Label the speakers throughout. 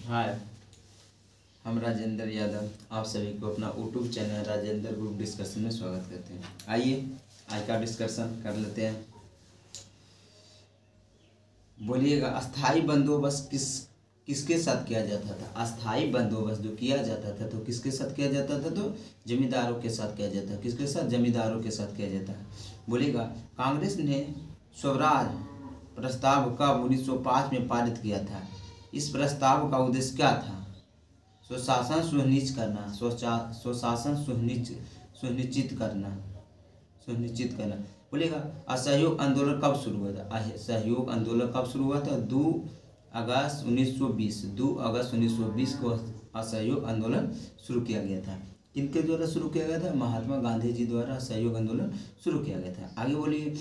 Speaker 1: हाय, हम राजेंद्र यादव आप सभी को अपना YouTube channel Rajendra group discussion में स्वागत करते हैं। आइए आज का डिस्कशन कर लेते हैं। बोलिएगा, अस्थाई बंदोबस्त किसके साथ किया जाता था? अस्थाई बंदोबस्त जो किया जाता था तो किसके साथ किया जाता था? तो जमींदारों के साथ किया जाता है। किसके साथ? जमींदारों के साथ किया जाता है। बोलिएगा, कांग्रेस ने स्वराज प्रस्ताव कब 1905 में पारित किया था? इस प्रस्ताव का उद्देश्य क्या था? स्वशासन सुनिश्चित करना, स्वशासन सुनिश्चित करना। बोलिएगा, असहयोग आंदोलन कब शुरू हुआ था? असहयोग आंदोलन कब शुरू हुआ था? 2 अगस्त 1920 को असहयोग आंदोलन शुरू किया गया था। किनके द्वारा शुरू किया गया था? महात्मा गांधी जी द्वारा असहयोग आंदोलन शुरू किया गया था। आगे बोलिए,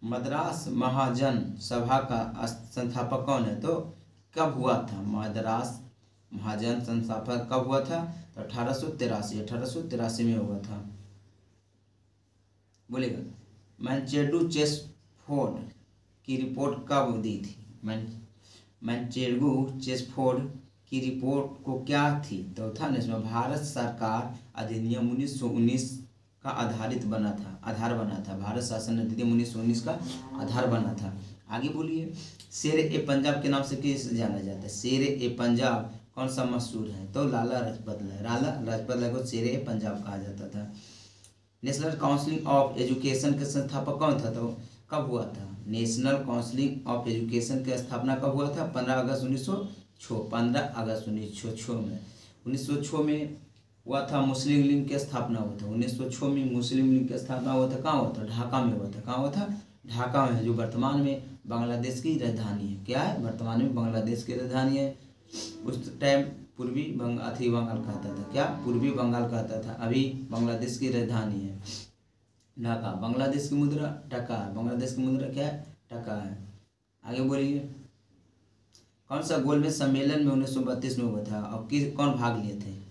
Speaker 1: मद्रास महाजन सभा का संस्थापक कौन है? तो कब हुआ था मद्रास महाजन संस्थापक कब हुआ था? तो 1883 में हुआ था। बोलेगा, मैनचेस्टरफोर्ड की रिपोर्ट कब दी थी? मैनचेस्टरफोर्ड की रिपोर्ट को क्या थी? तो था ना इसमें भारत सरकार अधिनियम 1919 का आधार बना था। भारत शासन अधिनियम 1919 का आधार बना था। आगे बोलिए, शेर ए पंजाब के नाम से किसे जाना जाता है? शेर ए पंजाब कौन सा मशहूर है? तो लाला लाजपत राय को शेर ए पंजाब कहा जाता था। नेशनल काउंसिल ऑफ एजुकेशन के संस्थापक कौन था? तो कब हुआ था? नेशनल काउंसिल ऑफ एजुकेशन की स्थापना कब हुआ था? 15 अगस्त 1906 में 1906 में हुआ था। मुस्लिम लीग की स्थापना हुआ था 1906 में। मुस्लिम लीग की स्थापना हुआ था, कहाँ हुआ था? ढाका में हुआ था। कहाँ हुआ था? ढाका में, जो वर्तमान में बांग्लादेश की राजधानी है। क्या है? वर्तमान में बांग्लादेश की राजधानी है। उस टाइम पूर्वी बंगाल कहता था। क्या? पूर्वी बंगाल कहता था। अभी बांग्लादेश की राजधानी है ढाका। बांग्लादेश की मुद्रा टका है। बांग्लादेश की मुद्रा क्या है? टका है। आगे बोलिए, कौन सा गोलमेज सम्मेलन में 1932 में हुआ था और कौन भाग लिए थे?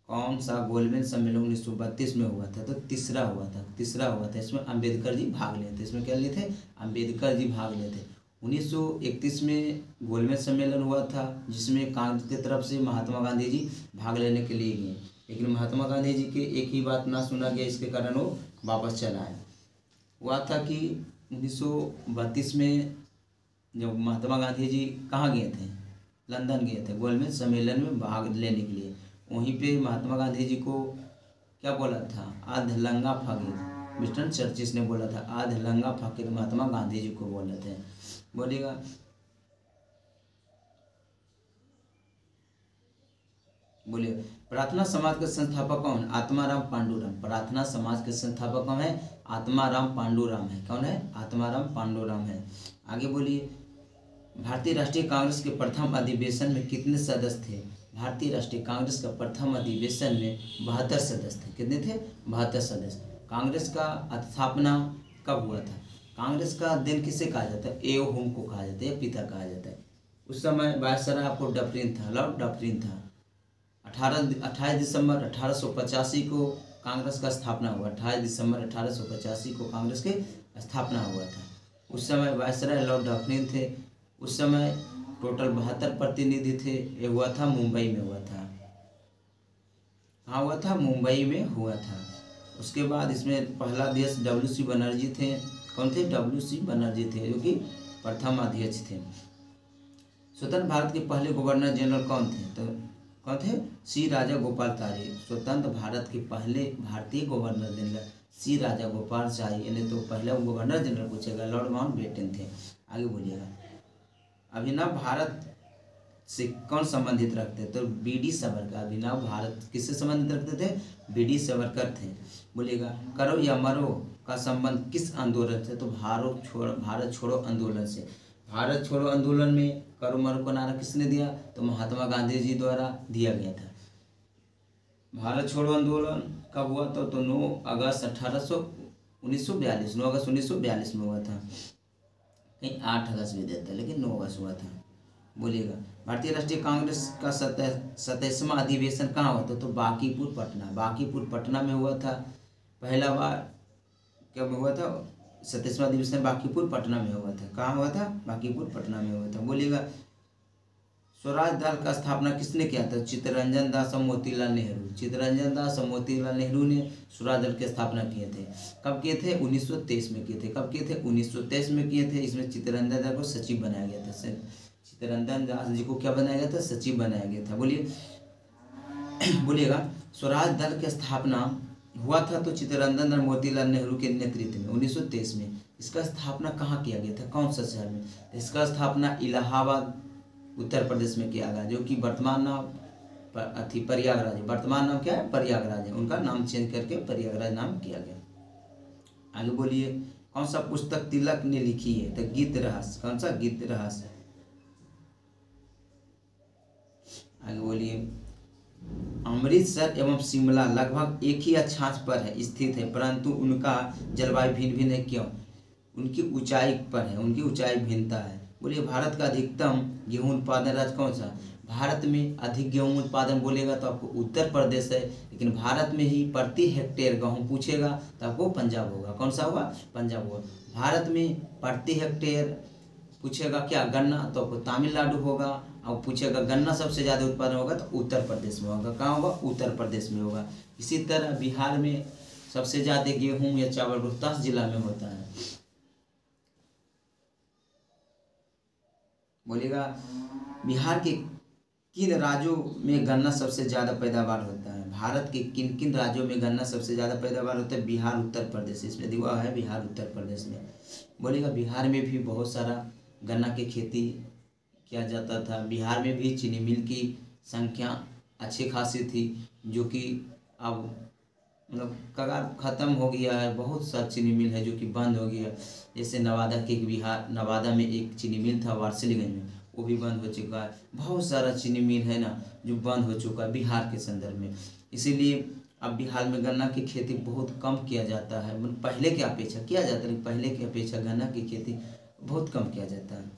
Speaker 1: कौन सा गोलमेज सम्मेलन 1932 में हुआ था? तो तीसरा हुआ था। इसमें अम्बेडकर जी भाग लिए थे। इसमें क्या लिए थे? अम्बेडकर जी भाग लिए थे। 1931 में गोलमेज सम्मेलन हुआ था, जिसमें कांग्रेस की तरफ से महात्मा गांधी जी भाग लेने के लिए गए, लेकिन महात्मा गांधी जी के एक ही बात ना सुना गया, इसके कारण वो वापस चला आए। हुआ था कि 1932 में जब महात्मा गांधी जी कहाँ गए थे? लंदन गए थे गोलमेज सम्मेलन में भाग लेने के लिए। वहीं पे महात्मा गांधी जी को क्या बोला था? अधलंगा फकीर। विंस्टन चर्चिल ने बोला था अधलंगा फकीर, महात्मा गांधी जी को बोले थे। बोलिएगा, प्रार्थना समाज के संस्थापक कौन? आत्माराम पांडुरंग। प्रार्थना समाज के संस्थापक कौन है? आत्माराम पांडुरंग है। कौन है? आत्माराम पांडुरंग है। आगे बोलिए, भारतीय राष्ट्रीय कांग्रेस के प्रथम अधिवेशन में कितने सदस्य थे? भारतीय राष्ट्रीय कांग्रेस का प्रथम अधिवेशन में 72 सदस्य थे। कितने थे? 72 सदस्य। कांग्रेस का स्थापना कब हुआ था? कांग्रेस का दिन किसे कहा जाता है? एओ होम को कहा जाता है या पिता कहा जाता है। उस समय वायसराय आपको डफरिन था, लॉर्ड डफरिन था। 28 दिसंबर 1885 को कांग्रेस का स्थापना हुआ। 28 दिसंबर 1885 को कांग्रेस की स्थापना हुआ था। उस समय वायसराय लॉर्ड डफरिन थे। उस समय टोटल 72 प्रतिनिधि थे। ये हुआ था मुंबई में हुआ था। कहाँ हुआ था? मुंबई में हुआ था। उसके बाद इसमें पहला अध्यक्ष WC बनर्जी थे। कौन थे? WC बनर्जी थे, जो कि प्रथम अध्यक्ष थे। स्वतंत्र भारत के पहले गवर्नर जनरल कौन थे? तो कौन थे? सी राजा गोपालाचारी। स्वतंत्र भारत के पहले भारतीय गवर्नर जनरल सी राजा गोपालाचारी, यानी तो पहला गवर्नर जनरल पूछेगा, लॉर्ड माउंटबेटन थे। आगे बोलिएगा, अभिनव भारत से कौन संबंधित रखते? तो BD सावरकर। अभिनव भारत किससे संबंधित रखते थे? BD सावरकर थे। बोलिएगा, करो या मरो का संबंध किस आंदोलन से? तो भारत छोड़ो आंदोलन से। भारत छोड़ो आंदोलन में करो मरो का नारा किसने दिया? तो महात्मा गांधी जी द्वारा दिया गया था। भारत छोड़ो आंदोलन कब हुआ था? तो 9 अगस्त 1942 में हुआ था। कहीं 8 अगस्त भी देता है, लेकिन 9 अगस्त हुआ था। बोलिएगा, भारतीय राष्ट्रीय कांग्रेस का 27वां अधिवेशन कहाँ हुआ था? तो बांकीपुर पटना में हुआ था। पहला बार कब हुआ था? 27वां अधिवेशन बांकीपुर पटना में हुआ था। कहाँ हुआ था? बांकीपुर पटना में हुआ था। बोलिएगा, स्वराज दल का स्थापना किसने किया था? चित्तरंजन दास और मोतीलाल नेहरू। चित्तरंजन दास और मोतीलाल नेहरू ने स्वराज दल की स्थापना किए थे। कब किए थे? 1923 में किए थे। कब किए थे? 1923 में किए थे। इसमें चित्तरंजन दास को सचिव बनाया गया था। चित्तरंजन दास जी को क्या बनाया गया था? सचिव बनाया गया था। बोलिए बोलिएगा। स्वराज दल की स्थापना हुआ था तो चित्तरंजन और मोतीलाल नेहरू के नेतृत्व में 1923 में। इसका स्थापना कहाँ किया गया था? कौन सा शहर में? इसका स्थापना इलाहाबाद उत्तर प्रदेश में किया गया, जो कि वर्तमान नाम प्रयागराज है। वर्तमान नाम क्या है? प्रयागराज है। उनका नाम चेंज करके प्रयागराज नाम किया गया। आगे बोलिए। कौन सा पुस्तक तिलक ने लिखी है? तो गीत रहस्य। कौन सा? गीत रहस्य। आगे बोलिए। अमृतसर एवं शिमला लगभग एक ही अक्षांश पर है स्थित है, परंतु उनका जलवायु भिन्न भिन्न है। क्यों? उनकी ऊंचाई पर है, उनकी ऊंचाई भिन्नता है। बोलिए। भारत का अधिकतम गेहूं उत्पादन राज्य कौन सा? भारत में अधिक गेहूं उत्पादन बोलेगा तो आपको उत्तर प्रदेश है, लेकिन भारत में ही प्रति हेक्टेयर गेहूं पूछेगा तो आपको पंजाब होगा। कौन सा होगा? पंजाब होगा। भारत में प्रति हेक्टेयर पूछेगा क्या? गन्ना, तो आपको तमिलनाडु होगा। और पूछेगा गन्ना सबसे ज़्यादा उत्पादन होगा तो उत्तर प्रदेश में होगा। कहाँ होगा? उत्तर प्रदेश में होगा। इसी तरह बिहार में सबसे ज़्यादा गेहूं या चावल रोहतास जिला में होता है। बोलेगा। बिहार के किन राज्यों में गन्ना सबसे ज़्यादा पैदावार होता है? भारत के किन किन राज्यों में गन्ना सबसे ज़्यादा पैदावार होता है? बिहार, उत्तर प्रदेश। इसमें दिया है बिहार, उत्तर प्रदेश में। बोलेगा। बिहार में भी बहुत सारा गन्ना की खेती किया जाता था। बिहार में भी चीनी मिल की संख्या अच्छी खासी थी, जो कि अब मतलब कगार ख़त्म हो गया है। बहुत सा चीनी मिल है जो कि बंद हो गया। जैसे नवादा के नवादा में एक चीनी मिल था वारसिलीगंज में, वो भी बंद हो चुका है। बहुत सारा चीनी मिल है ना जो बंद हो चुका है बिहार के संदर्भ में। इसीलिए अब बिहार में गन्ना की खेती बहुत कम किया जाता है। मतलब पहले की अपेक्षा किया जाता है, लेकिन पहले की अपेक्षा गन्ना की खेती बहुत कम किया जाता है।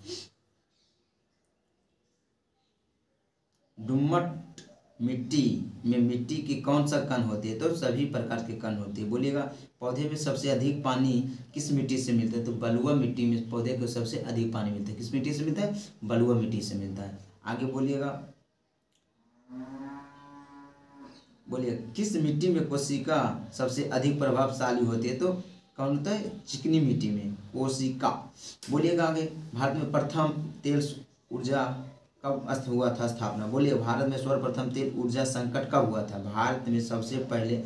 Speaker 1: दोमट मिट्टी में मिट्टी की कौन सा कण होती है? तो सभी प्रकार के कण होती है। बोलिएगा। पौधे में सबसे अधिक पानी किस मिट्टी से मिलता है? तो बलुआ मिट्टी में पौधे को सबसे अधिक पानी मिलता है। किस मिट्टी से मिलता है? बलुआ मिट्टी से मिलता है। आगे बोलिएगा। बोलिए। किस मिट्टी में कोशिका सबसे अधिक प्रभावशाली होती है? तो कौन होता है? चिकनी मिट्टी में कोशिका। बोलिएगा। आगे। भारत में प्रथम तेल ऊर्जा कब हुआ था स्थापना? बोलिए। भारत में सर्वप्रथम तेल ऊर्जा संकट कब हुआ था? भारत में सबसे पहले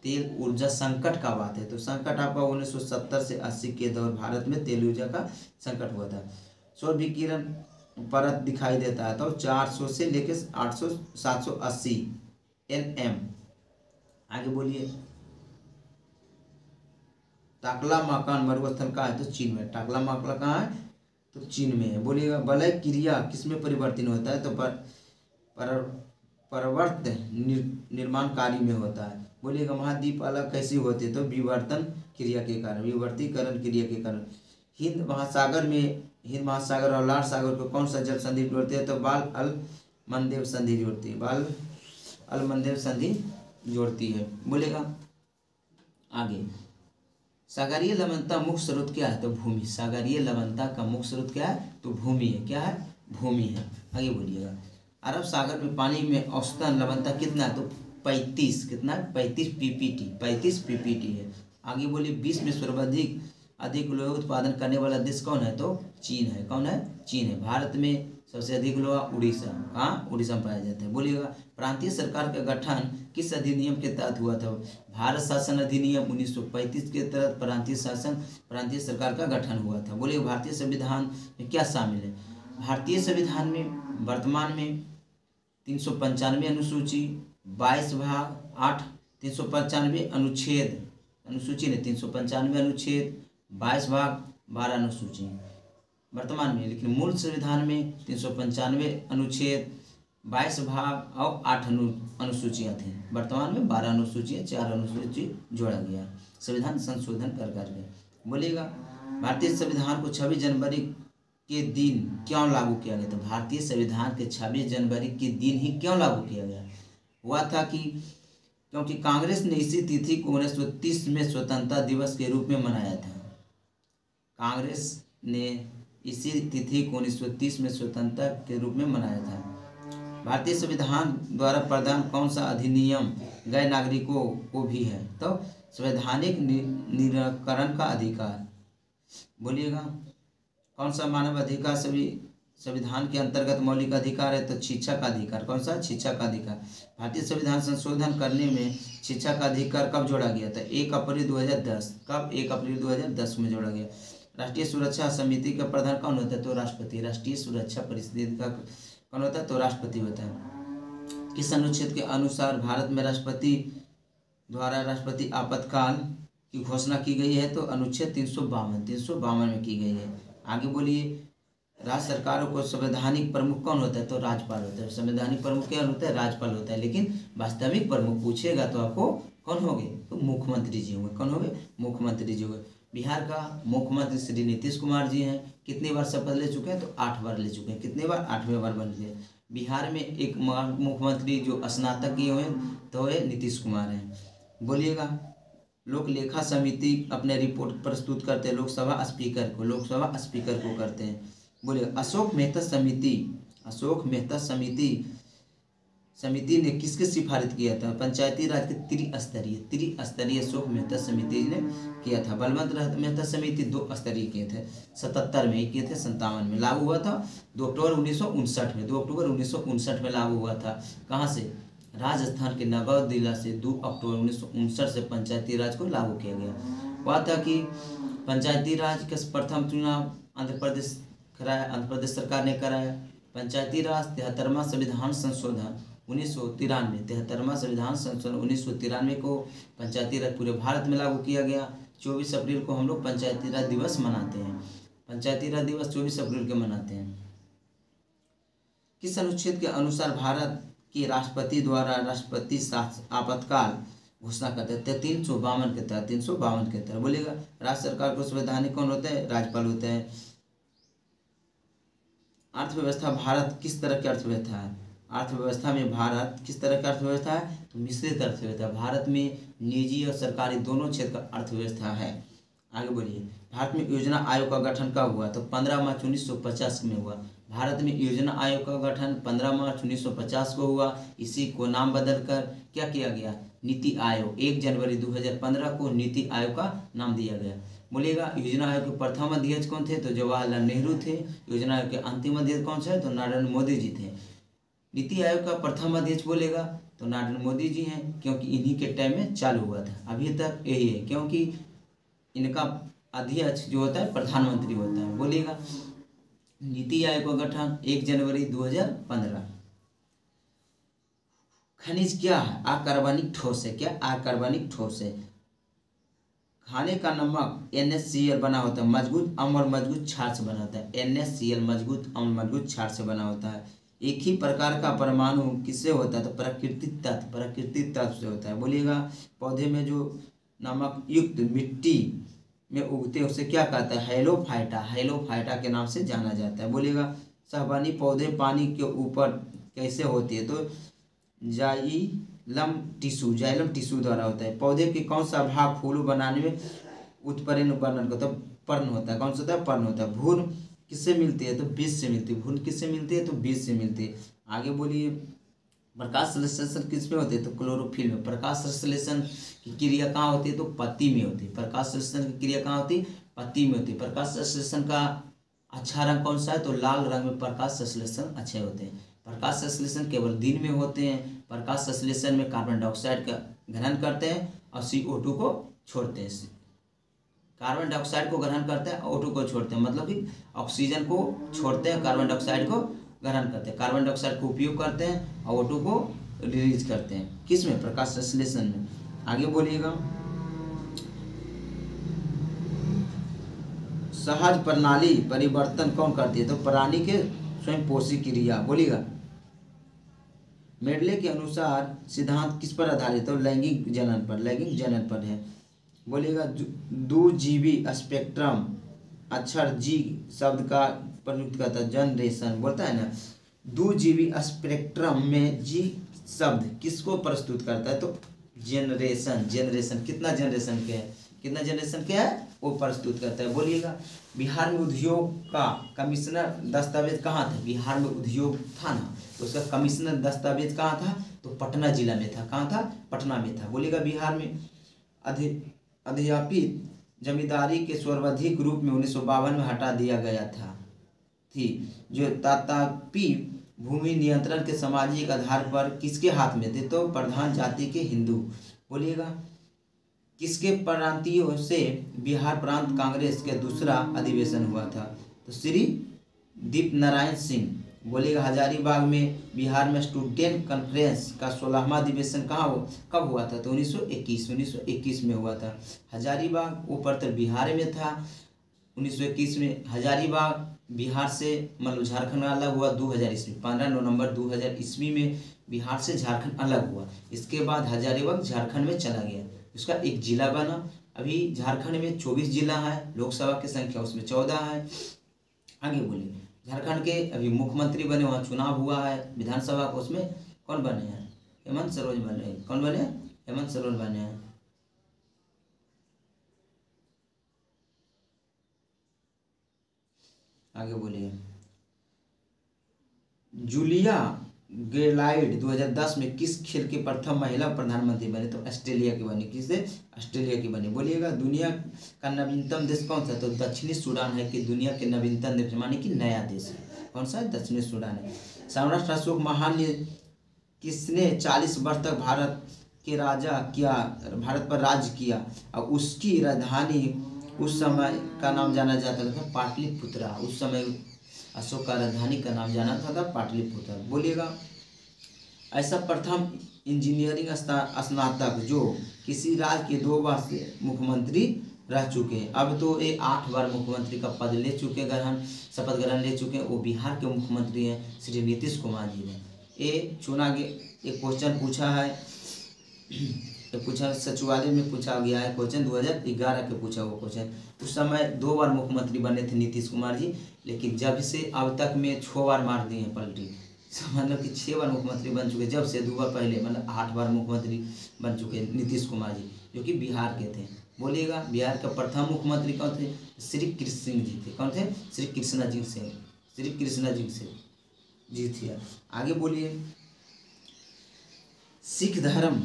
Speaker 1: तेल ऊर्जा संकट कब आते? तो संकट आपका 1970 से 80 के दौर भारत में तेल ऊर्जा का संकट हुआ था। सौर विकिरण परत दिखाई देता है तो 400 से लेकर 800 780 Nm। आगे बोलिए। टाकला मकान मरुस्थल कहाँ है? तो चीन में। टाकला मकान कहाँ है? तो चीन में है। बोलिएगा। वलय क्रिया किसमें परिवर्तन होता है? तो परवर्त निर्माण कार्य में होता है। बोलिएगा। महाद्वीप अलग कैसी होती है? तो विवर्तन क्रिया के कारण, विवर्तीकरण क्रिया के कारण। हिंद महासागर और लाल सागर को कौन सा जल संधि जोड़ती है? तो बाल अल मंदेव संधि जोड़ती है। बाल अल मंदेव संधि जोड़ती है। बोलेगा। आगे। सागरीय लवणता मुख्य स्रोत क्या है? तो भूमि। सागरीय लवणता का मुख्य स्रोत क्या है? तो भूमि है। क्या है? भूमि है। आगे बोलिएगा। अरब सागर में पानी में औसतन लवणता कितना है? तो 35। कितना है? 35 पीपीटी। 35 पीपीटी है। आगे बोलिए। विश्व में सर्वाधिक लोहा उत्पादन करने वाला देश कौन है? तो चीन है। कौन है? चीन है। भारत में सबसे अधिक लोहा उड़ीसा। कहाँ? उड़ीसा में पाया जाता है। बोलिएगा। प्रांतीय सरकार का गठन किस अधिनियम के तहत हुआ था? भारत शासन अधिनियम 1935 के तहत प्रांतीय सरकार का गठन हुआ था। बोलिए। भारतीय संविधान में क्या शामिल है? भारतीय संविधान में वर्तमान में 395 अनुसूची, 22 भाग 8, 395 अनुच्छेद, अनुसूची ने 395 अनुच्छेद, 22 भाग 12 अनुसूची वर्तमान में। लेकिन मूल संविधान में 395 अनुच्छेद, 22 भाग और 8 अनुसूचियाँ थीं। वर्तमान में 12 अनुसूचियाँ, 4 अनुसूची जोड़ा गया संविधान संशोधन कर करके। बोलिएगा। भारतीय संविधान को 26 जनवरी के दिन क्यों लागू किया गया? तो भारतीय संविधान के 26 जनवरी के दिन ही क्यों लागू किया गया? हुआ था कि क्योंकि कांग्रेस ने इसी तिथि को 1930 में स्वतंत्रता दिवस के रूप में मनाया था। कांग्रेस ने इसी तिथि को 1930 में स्वतंत्रता के रूप में मनाया था। भारतीय संविधान द्वारा प्रदान कौन सा अधिनियम गैर नागरिकों को भी है? तो संवैधानिक निराकरण का अधिकार। बोलिएगा कौन सा मानव अधिकार सभी संविधान के अंतर्गत मौलिक अधिकार है? तो शिक्षा का अधिकार। कौन सा? शिक्षा का अधिकार। भारतीय संविधान संशोधन करने में शिक्षा का अधिकार कब जोड़ा गया था? 1 अप्रैल 2010। कब? 1 अप्रैल 2010 में जोड़ा गया। राष्ट्रीय सुरक्षा समिति का प्रधान कौन होता है? तो राष्ट्रपति। राष्ट्रीय सुरक्षा परिषद का कौन होता है? तो राष्ट्रपति होता है। किस अनुच्छेद के अनुसार भारत में राष्ट्रपति द्वारा राष्ट्रपति आपातकाल की घोषणा की गई है? तो अनुच्छेद 352 में की गई है। आगे बोलिए, राज्य सरकारों को संवैधानिक प्रमुख कौन होता है? तो राज्यपाल होता है। संवैधानिक प्रमुख क्या होता है? राज्यपाल होता है। लेकिन वास्तविक प्रमुख पूछेगा तो आपको कौन होंगे? तो मुख्यमंत्री जी होंगे। कौन होंगे? मुख्यमंत्री जी होंगे। बिहार का मुख्यमंत्री श्री नीतीश कुमार जी हैं। कितनी बार शपथ ले चुके हैं? तो 8 बार ले चुके हैं। कितनी बार? 8वें बार बन गए। बिहार में एक मुख्यमंत्री जो स्नातक किए हुए तो वे नीतीश कुमार हैं। बोलिएगा, लोक लेखा समिति अपने रिपोर्ट प्रस्तुत करते हैं लोकसभा स्पीकर को करते हैं। बोलिए, अशोक मेहता समिति ने किसके सिफारिश किया था? पंचायती राज के त्रिस्तरीय अशोक मेहता समिति ने किया था। बलवंत मेहता समिति 2 स्तरीय किए थे। 77 में किए थे, 57 में लागू हुआ था। 2 अक्टूबर 1959 में लागू हुआ था। कहाँ से? राजस्थान के नगौर से 2 अक्टूबर 1959 से पंचायती राज को लागू किया गया। हुआ था कि पंचायती राज का प्रथम चुनाव आंध्र प्रदेश सरकार ने कराया। पंचायती राज 73वां संविधान संशोधन 1993 को पंचायती राज पूरे भारत में लागू किया गया। 24 अप्रैल को हम लोग पंचायती राज दिवस मनाते हैं। पंचायती राज दिवस 24 अप्रैल को मनाते हैं। किस अनुच्छेद के अनुसार भारत के राष्ट्रपति द्वारा राष्ट्रपति आपातकाल घोषणा करते हैं? 352 के तहत। बोलिएगा, राज्य सरकार को संवैधानिक कौन होता है? राज्यपाल होता है। अर्थव्यवस्था, भारत किस तरह की अर्थव्यवस्था है? अर्थव्यवस्था में भारत किस तरह की अर्थव्यवस्था है? तो मिश्रित अर्थव्यवस्था। भारत में निजी और सरकारी दोनों क्षेत्र का अर्थव्यवस्था है। आगे बोलिए, भारत में योजना आयोग का गठन कब हुआ? तो 15 मार्च 1950 में हुआ। भारत में योजना आयोग का गठन 15 मार्च 1950 को हुआ। इसी को नाम बदलकर क्या किया गया? नीति आयोग। 1 जनवरी 2015 को नीति आयोग का नाम दिया गया। बोलिएगा, योजना आयोग के प्रथम अध्यक्ष कौन थे? तो जवाहरलाल नेहरू थे। योजना आयोग के अंतिम अध्यक्ष कौन से? तो नरेंद्र मोदी जी थे। नीति आयोग का प्रथम अध्यक्ष बोलेगा तो नरेंद्र मोदी जी हैं, क्योंकि इन्हीं के टाइम में चालू हुआ था। अभी तक यही है, क्योंकि इनका अध्यक्ष जो होता है प्रधानमंत्री होता है। बोलिएगा, नीति आयोग का गठन 1 जनवरी 2015। खनिज क्या है? अकार्बनिक ठोस है। क्या? अकार्बनिक ठोस है। खाने का नमक NaCl बना होता है, मजबूत अम्ल और मजबूत क्षार से बना होता है। NaCl मजबूत अम्ल मजबूत क्षार से बना होता है। एक ही प्रकार का परमाणु किससे होता है? तो प्राकृतिक तत्व से होता है। बोलिएगा, पौधे में जो नमक युक्त मिट्टी में उगते हैं उसे क्या कहता है? हैलोफाइटा के नाम से जाना जाता है। बोलिएगा, सहबानी पौधे पानी के ऊपर कैसे होती है? तो जाइलम टिश्यू द्वारा होता है। पौधे के कौन सा भाग फूल बनाने में उत्पन्न होता है? पर्ण होता है। कौन सा होता है? पर्ण होता है। भून किससे मिलती है? तो बीज से मिलती है। भून किससे मिलती है? तो बीज से मिलती है। आगे बोलिए, प्रकाश संश्लेषण किस में होते हैं? तो क्लोरोफिल में। प्रकाश संश्लेषण की क्रिया कहाँ होती है? तो पत्ती में होती है। प्रकाश संश्लेषण की क्रिया कहाँ होती है? पत्ती में होती है। प्रकाश संश्लेषण का अच्छा रंग कौन सा है? तो लाल रंग में प्रकाश संश्लेषण अच्छे होते हैं। प्रकाश संश्लेषण केवल दिन में होते हैं। प्रकाश संश्लेषण में कार्बन डाइऑक्साइड का ग्रहण करते हैं और CO2 को छोड़ते हैं। कार्बन डाइऑक्साइड को ग्रहण करते हैं, O2 को छोड़ते हैं। मतलब कि ऑक्सीजन को छोड़ते हैं, कार्बन डाइऑक्साइड को ग्रहण करते हैं। कार्बन डाइऑक्साइड को उपयोग करते हैं और O2 को रिलीज करते हैं। किस में? प्रकाश संश्लेषण में। आगे बोलिएगा, सहज प्रणाली परिवर्तन कौन करती है? तो प्राणी के स्वयं पोषी क्रिया। बोलिएगा, मेडले के अनुसार सिद्धांत किस पर आधारित है? तो लैंगिक जनन पर है। बोलिएगा, द्विजीवी स्पेक्ट्रम अक्षर G शब्द का प्रयुक्त करता है। जनरेशन बोलता है ना, द्विजीवी स्पेक्ट्रम में G शब्द किसको प्रस्तुत करता है? तो जनरेशन। कितना जनरेशन के है? वो प्रस्तुत करता है। बोलिएगा बिहार में उद्योग का कमिश्नर दस्तावेज कहाँ था? बिहार में उद्योग था ना, तो उसका कमिश्नर दस्तावेज कहाँ था? तो पटना जिला में था। कहाँ था? पटना में था। बोलिएगा बिहार में अध्यापित जमींदारी के सर्वाधिक रूप में 1952 में हटा दिया गया था थी, जो तथापि भूमि नियंत्रण के सामाजिक आधार पर किसके हाथ में थे? तो प्रधान जाति के हिंदू। बोलिएगा किसके प्रांतियों से बिहार प्रांत कांग्रेस के दूसरा अधिवेशन हुआ था? तो श्री दीप नारायण सिंह। बोलिएगा हजारीबाग में बिहार में स्टूडेंट कॉन्फ्रेंस का 16वां अधिवेशन कब हुआ था? तो 1921 में हुआ था। हजारीबाग ऊपर तो बिहार में था 1921 में। हजारीबाग बिहार से मतलब झारखंड अलग हुआ 2000 ईस्वी, 15 नवंबर 2000 ईस्वी में बिहार से झारखंड अलग हुआ। इसके बाद हजारीबाग झारखंड में चला गया, उसका एक जिला बना। अभी झारखंड में 24 जिला है, लोकसभा की संख्या उसमें 14 है। आगे बोलिए झारखंड के अभी मुख्यमंत्री बने, वहाँ चुनाव हुआ है। विधानसभा को उसमें कौन बने हैं? हेमंत सोरेन बने। कौन बने? हेमंत सोरेन बने हैं। आगे बोलिए जूलिया गिलार्ड 2010 में किस खेल की प्रथम महिला प्रधानमंत्री बने? तो ऑस्ट्रेलिया की बनी। किससे? ऑस्ट्रेलिया की बनी। बोलिएगा दुनिया का नवीनतम देश कौन सा? तो दक्षिणी सूडान है कि दुनिया के नवीनतम देश माने कि नया देश है। कौन सा है? दक्षिणी सूडान है। सम्राट अशोक महान ने किसने 40 वर्ष तक भारत के राजा किया, भारत पर राज किया और उसकी राजधानी उस समय का नाम जाना जाता था पाटलिपुत्रा। उस समय अशोक का राजधानी का नाम जाना था पाटलिपुत्र। बोलिएगा ऐसा प्रथम इंजीनियरिंग स्नातक जो किसी राज्य के 2 बार से मुख्यमंत्री रह चुके हैं। अब तो ये 8 बार मुख्यमंत्री का पद ले चुके, शपथ ग्रहण ले चुके हैं। वो बिहार के मुख्यमंत्री हैं श्री नीतीश कुमार जी ने। ये चुना गया, एक क्वेश्चन पूछा है, पूछा सचिवालय में पूछा गया है क्वेश्चन, 2011 के पूछा वो क्वेश्चन। उस समय 2 बार मुख्यमंत्री बने थे नीतीश कुमार जी, लेकिन जब से अब तक में 6 बार मार दिए हैं पलटी। मतलब कि 6 बार मुख्यमंत्री बन चुके, जब से 2 बार पहले मतलब 8 बार मुख्यमंत्री बन चुके नीतीश कुमार जी, जो कि बिहार के थे। बोलिएगा बिहार का प्रथम मुख्यमंत्री कौन थे? श्री कृष्ण सिंह जी थे। कौन थे? श्री कृष्णा जी से, श्री कृष्णा जी से जी थे। आगे बोलिए सिख धर्म।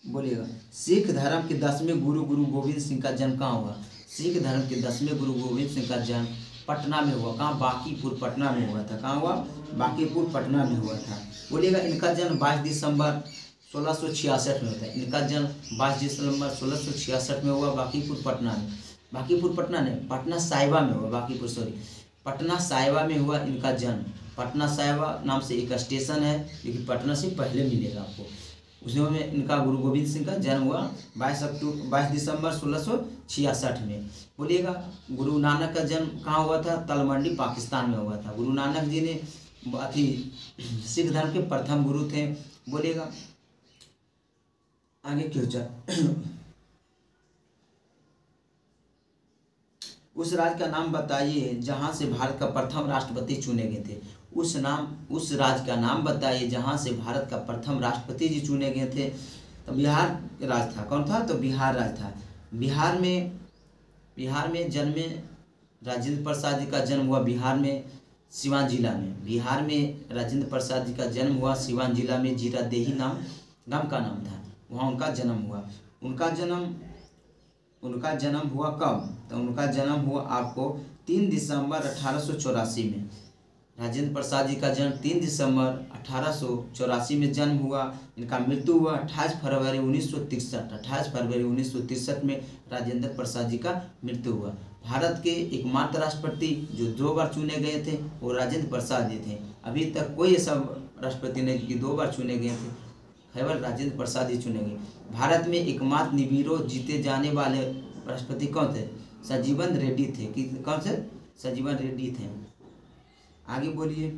Speaker 1: बोलिएगा सिख धर्म के 10वें गुरु गोविंद सिंह का जन्म कहाँ हुआ? सिख धर्म के 10वें गुरु गोविंद सिंह का जन्म पटना में हुआ। कहाँ? बांकीपुर पटना में हुआ था। कहाँ हुआ? बांकीपुर पटना में हुआ था। बोलिएगा इनका जन्म 22 दिसंबर 1666 में होता है। इनका जन्म 22 दिसंबर 1666 में हुआ बांकीपुर पटना में। बांकीपुर पटना नहीं, पटना साहिबा में हुआ। बांकीपुर सॉरी, पटना साहिबा में हुआ इनका जन्म। पटना साहिबा नाम से एक स्टेशन है, लेकिन पटना से पहले मिलेगा आपको। उसमें इनका गुरु गोविंद सिंह का जन्म हुआ 22 दिसंबर 1666 में। बोलिएगा गुरु नानक का जन्म कहाँ हुआ था? तलमंडी पाकिस्तान में हुआ था। गुरु नानक जी ने सिख धर्म के प्रथम गुरु थे। बोलिएगा आगे क्यों उस राज्य का नाम बताइए जहां से भारत का प्रथम राष्ट्रपति चुने गए थे। उस राज्य का नाम बताइए जहां से भारत का प्रथम राष्ट्रपति जी चुने गए थे। तो बिहार राज्य था। कौन था? तो बिहार राज्य था। बिहार में जन्मे राजेंद्र प्रसाद जी का जन्म हुआ बिहार में सिवान जिला में। बिहार में राजेंद्र प्रसाद जी का जन्म हुआ सिवान जिला में। जीरादेही गांव का नाम था, वहाँ उनका जन्म हुआ। उनका जन्म हुआ कब? तो उनका जन्म हुआ आपको 3 दिसंबर 1884 में। राजेंद्र प्रसाद जी का जन्म 3 दिसंबर 1884 में जन्म हुआ। इनका मृत्यु हुआ 28 फरवरी 1963। 28 फरवरी 1963 में राजेंद्र प्रसाद जी का मृत्यु हुआ। भारत के एकमात्र राष्ट्रपति जो 2 बार चुने गए थे वो राजेंद्र प्रसाद जी थे। अभी तक कोई ऐसा राष्ट्रपति नहीं कि 2 बार चुने गए थे, केवल राजेंद्र प्रसाद जी चुने गए। भारत में एकमात्र निर्विरोध जीते जाने वाले राष्ट्रपति कौन थे? संजीवन रेड्डी थे। कि कौन से? संजीवन रेड्डी थे। आगे बोलिए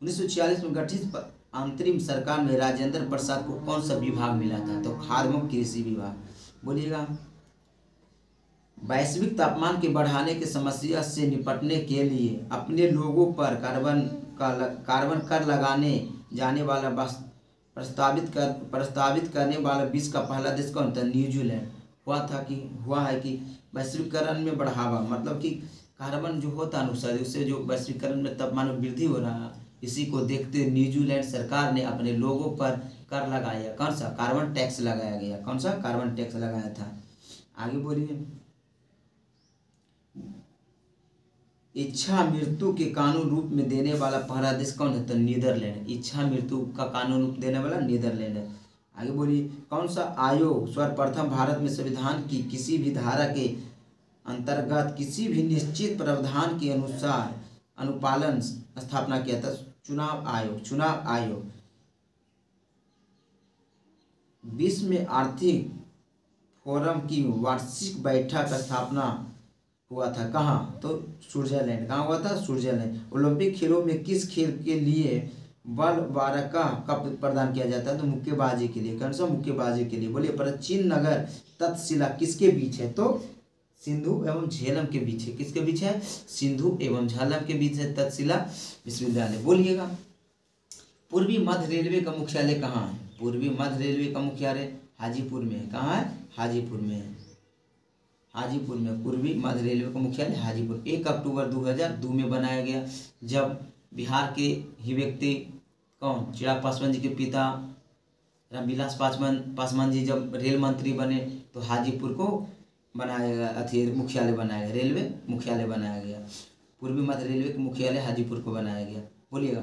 Speaker 1: 1946 में गठित अंतरिम सरकार में राजेंद्र प्रसाद को कौन सा विभाग मिला था? तो खाद्य एवं कृषि विभाग। बोलिएगा वैश्विक तापमान के बढ़ाने की समस्या से निपटने के लिए अपने लोगों पर कार्बन कर लगाने जाने वाला प्रस्तावित करने वाला विश्व का पहला देश कौन था? न्यूजीलैंड। हुआ है कि वैश्वीकरण में बढ़ावा, मतलब कि कार्बन जो होता है अनुसार उससे जो वैश्वीकरण में तापमान में वृद्धि हो रहा है, इसी को देखते न्यूजीलैंड सरकार ने अपने लोगों पर कर लगाया। कौन सा? कार्बन टैक्स लगाया गया। कौन सा? कार्बन टैक्स लगाया था। आगे बोलिए। इच्छा मृत्यु के कानून रूप में देने वाला पहला देश कौन है? तो नीदरलैंड। इच्छा मृत्यु का कानून रूप देने वाला नीदरलैंड है। आगे बोलिए। कौन सा आयोग सर्वप्रथम भारत में संविधान की किसी भी धारा के अंतर्गत किसी भी निश्चित प्रावधान के अनुसार अनुपालन स्थापना किया था? चुनाव आयोग। चुनाव आयोग। विश्व में आर्थिक फोरम की वार्षिक बैठक स्थापना हुआ था कहाँ? तो स्विट्जरलैंड। कहाँ हुआ था? स्विट्जरलैंड। ओलंपिक खेलों में किस खेल के लिए बल 12 का कप प्रदान किया जाता है? तो मुक्केबाजी के लिए। कौन सा? मुक्केबाजी के लिए। बोलिए। प्राचीन नगर तक्षशिला किसके बीच है? तो सिंधु एवं झेलम के बीच है। किसके बीच है? सिंधु एवं झेलम के बीच है तक्षशिला विश्वविद्यालय। बोलिएगा। पूर्वी मध्य रेलवे का मुख्यालय कहाँ है? पूर्वी मध्य रेलवे का मुख्यालय हाजीपुर में है। कहाँ है? हाजीपुर में है। हाजीपुर में पूर्वी मध्य रेलवे का मुख्यालय हाजीपुर। 1 अक्टूबर 2002 में बनाया गया, जब बिहार के ही व्यक्ति कौन? चिराग पासवान जी के पिता रामविलास पासवान जी जब रेल मंत्री बने तो हाजीपुर को बनाया गया, मुख्यालय बनाया गया, रेलवे मुख्यालय बनाया गया। पूर्वी मध्य रेलवे के मुख्यालय हाजीपुर को बनाया गया। बोलिएगा।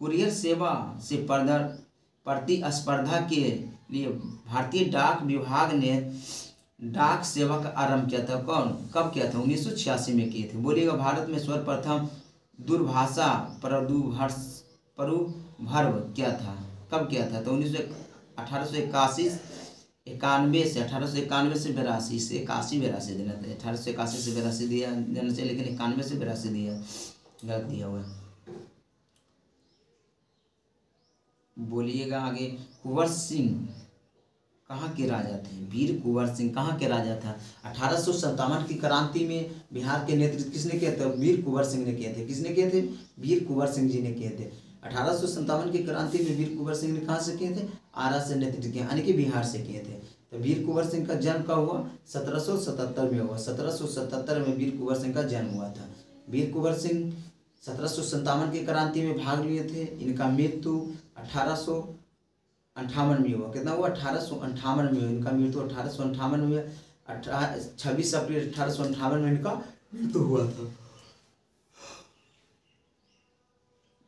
Speaker 1: कुरियर सेवा से प्रतिस्पर्धा के लिए भारतीय डाक विभाग ने डाक सेवा का आरंभ किया था। कौन? कब किया था? 1986 में किए थे। बोलिएगा। भारत में सर्वप्रथम दूरभाषा परुभर्व क्या था? कब किया था? तो 1881 91 से 1891 से 82 से 81 देना था। 1881 से 82 देना चाहिए, लेकिन 91 से 82 दिया, गलत दिया हुआ है। बोलिएगा आगे। कुंवर सिंह कहाँ के राजा थे? वीर कुंवर सिंह कहाँ के राजा था? 1857 की क्रांति में बिहार के नेतृत्व किसने किए थे? वीर कुंवर सिंह ने किए थे। किसने किए थे? वीर कुंवर सिंह जी ने किए थे। 1857 की क्रांति में वीर कुंवर सिंह ने कहाँ से किए थे? आरा से नेतृत्व किया, यानी कि बिहार से किए थे। तो वीर कुंवर सिंह का जन्म कब हुआ? 1777 में हुआ। 1777 में वीर कुंवर सिंह का जन्म हुआ था। वीर कुंवर सिंह 1757 की क्रांति में भाग लिए थे। इनका मृत्यु 1858 में हुआ। कितना हुआ? 1858 में हुआ। इनका मृत्यु 1858 में हुआ। 26 अप्रैल 1858 में इनका मृत्यु हुआ था।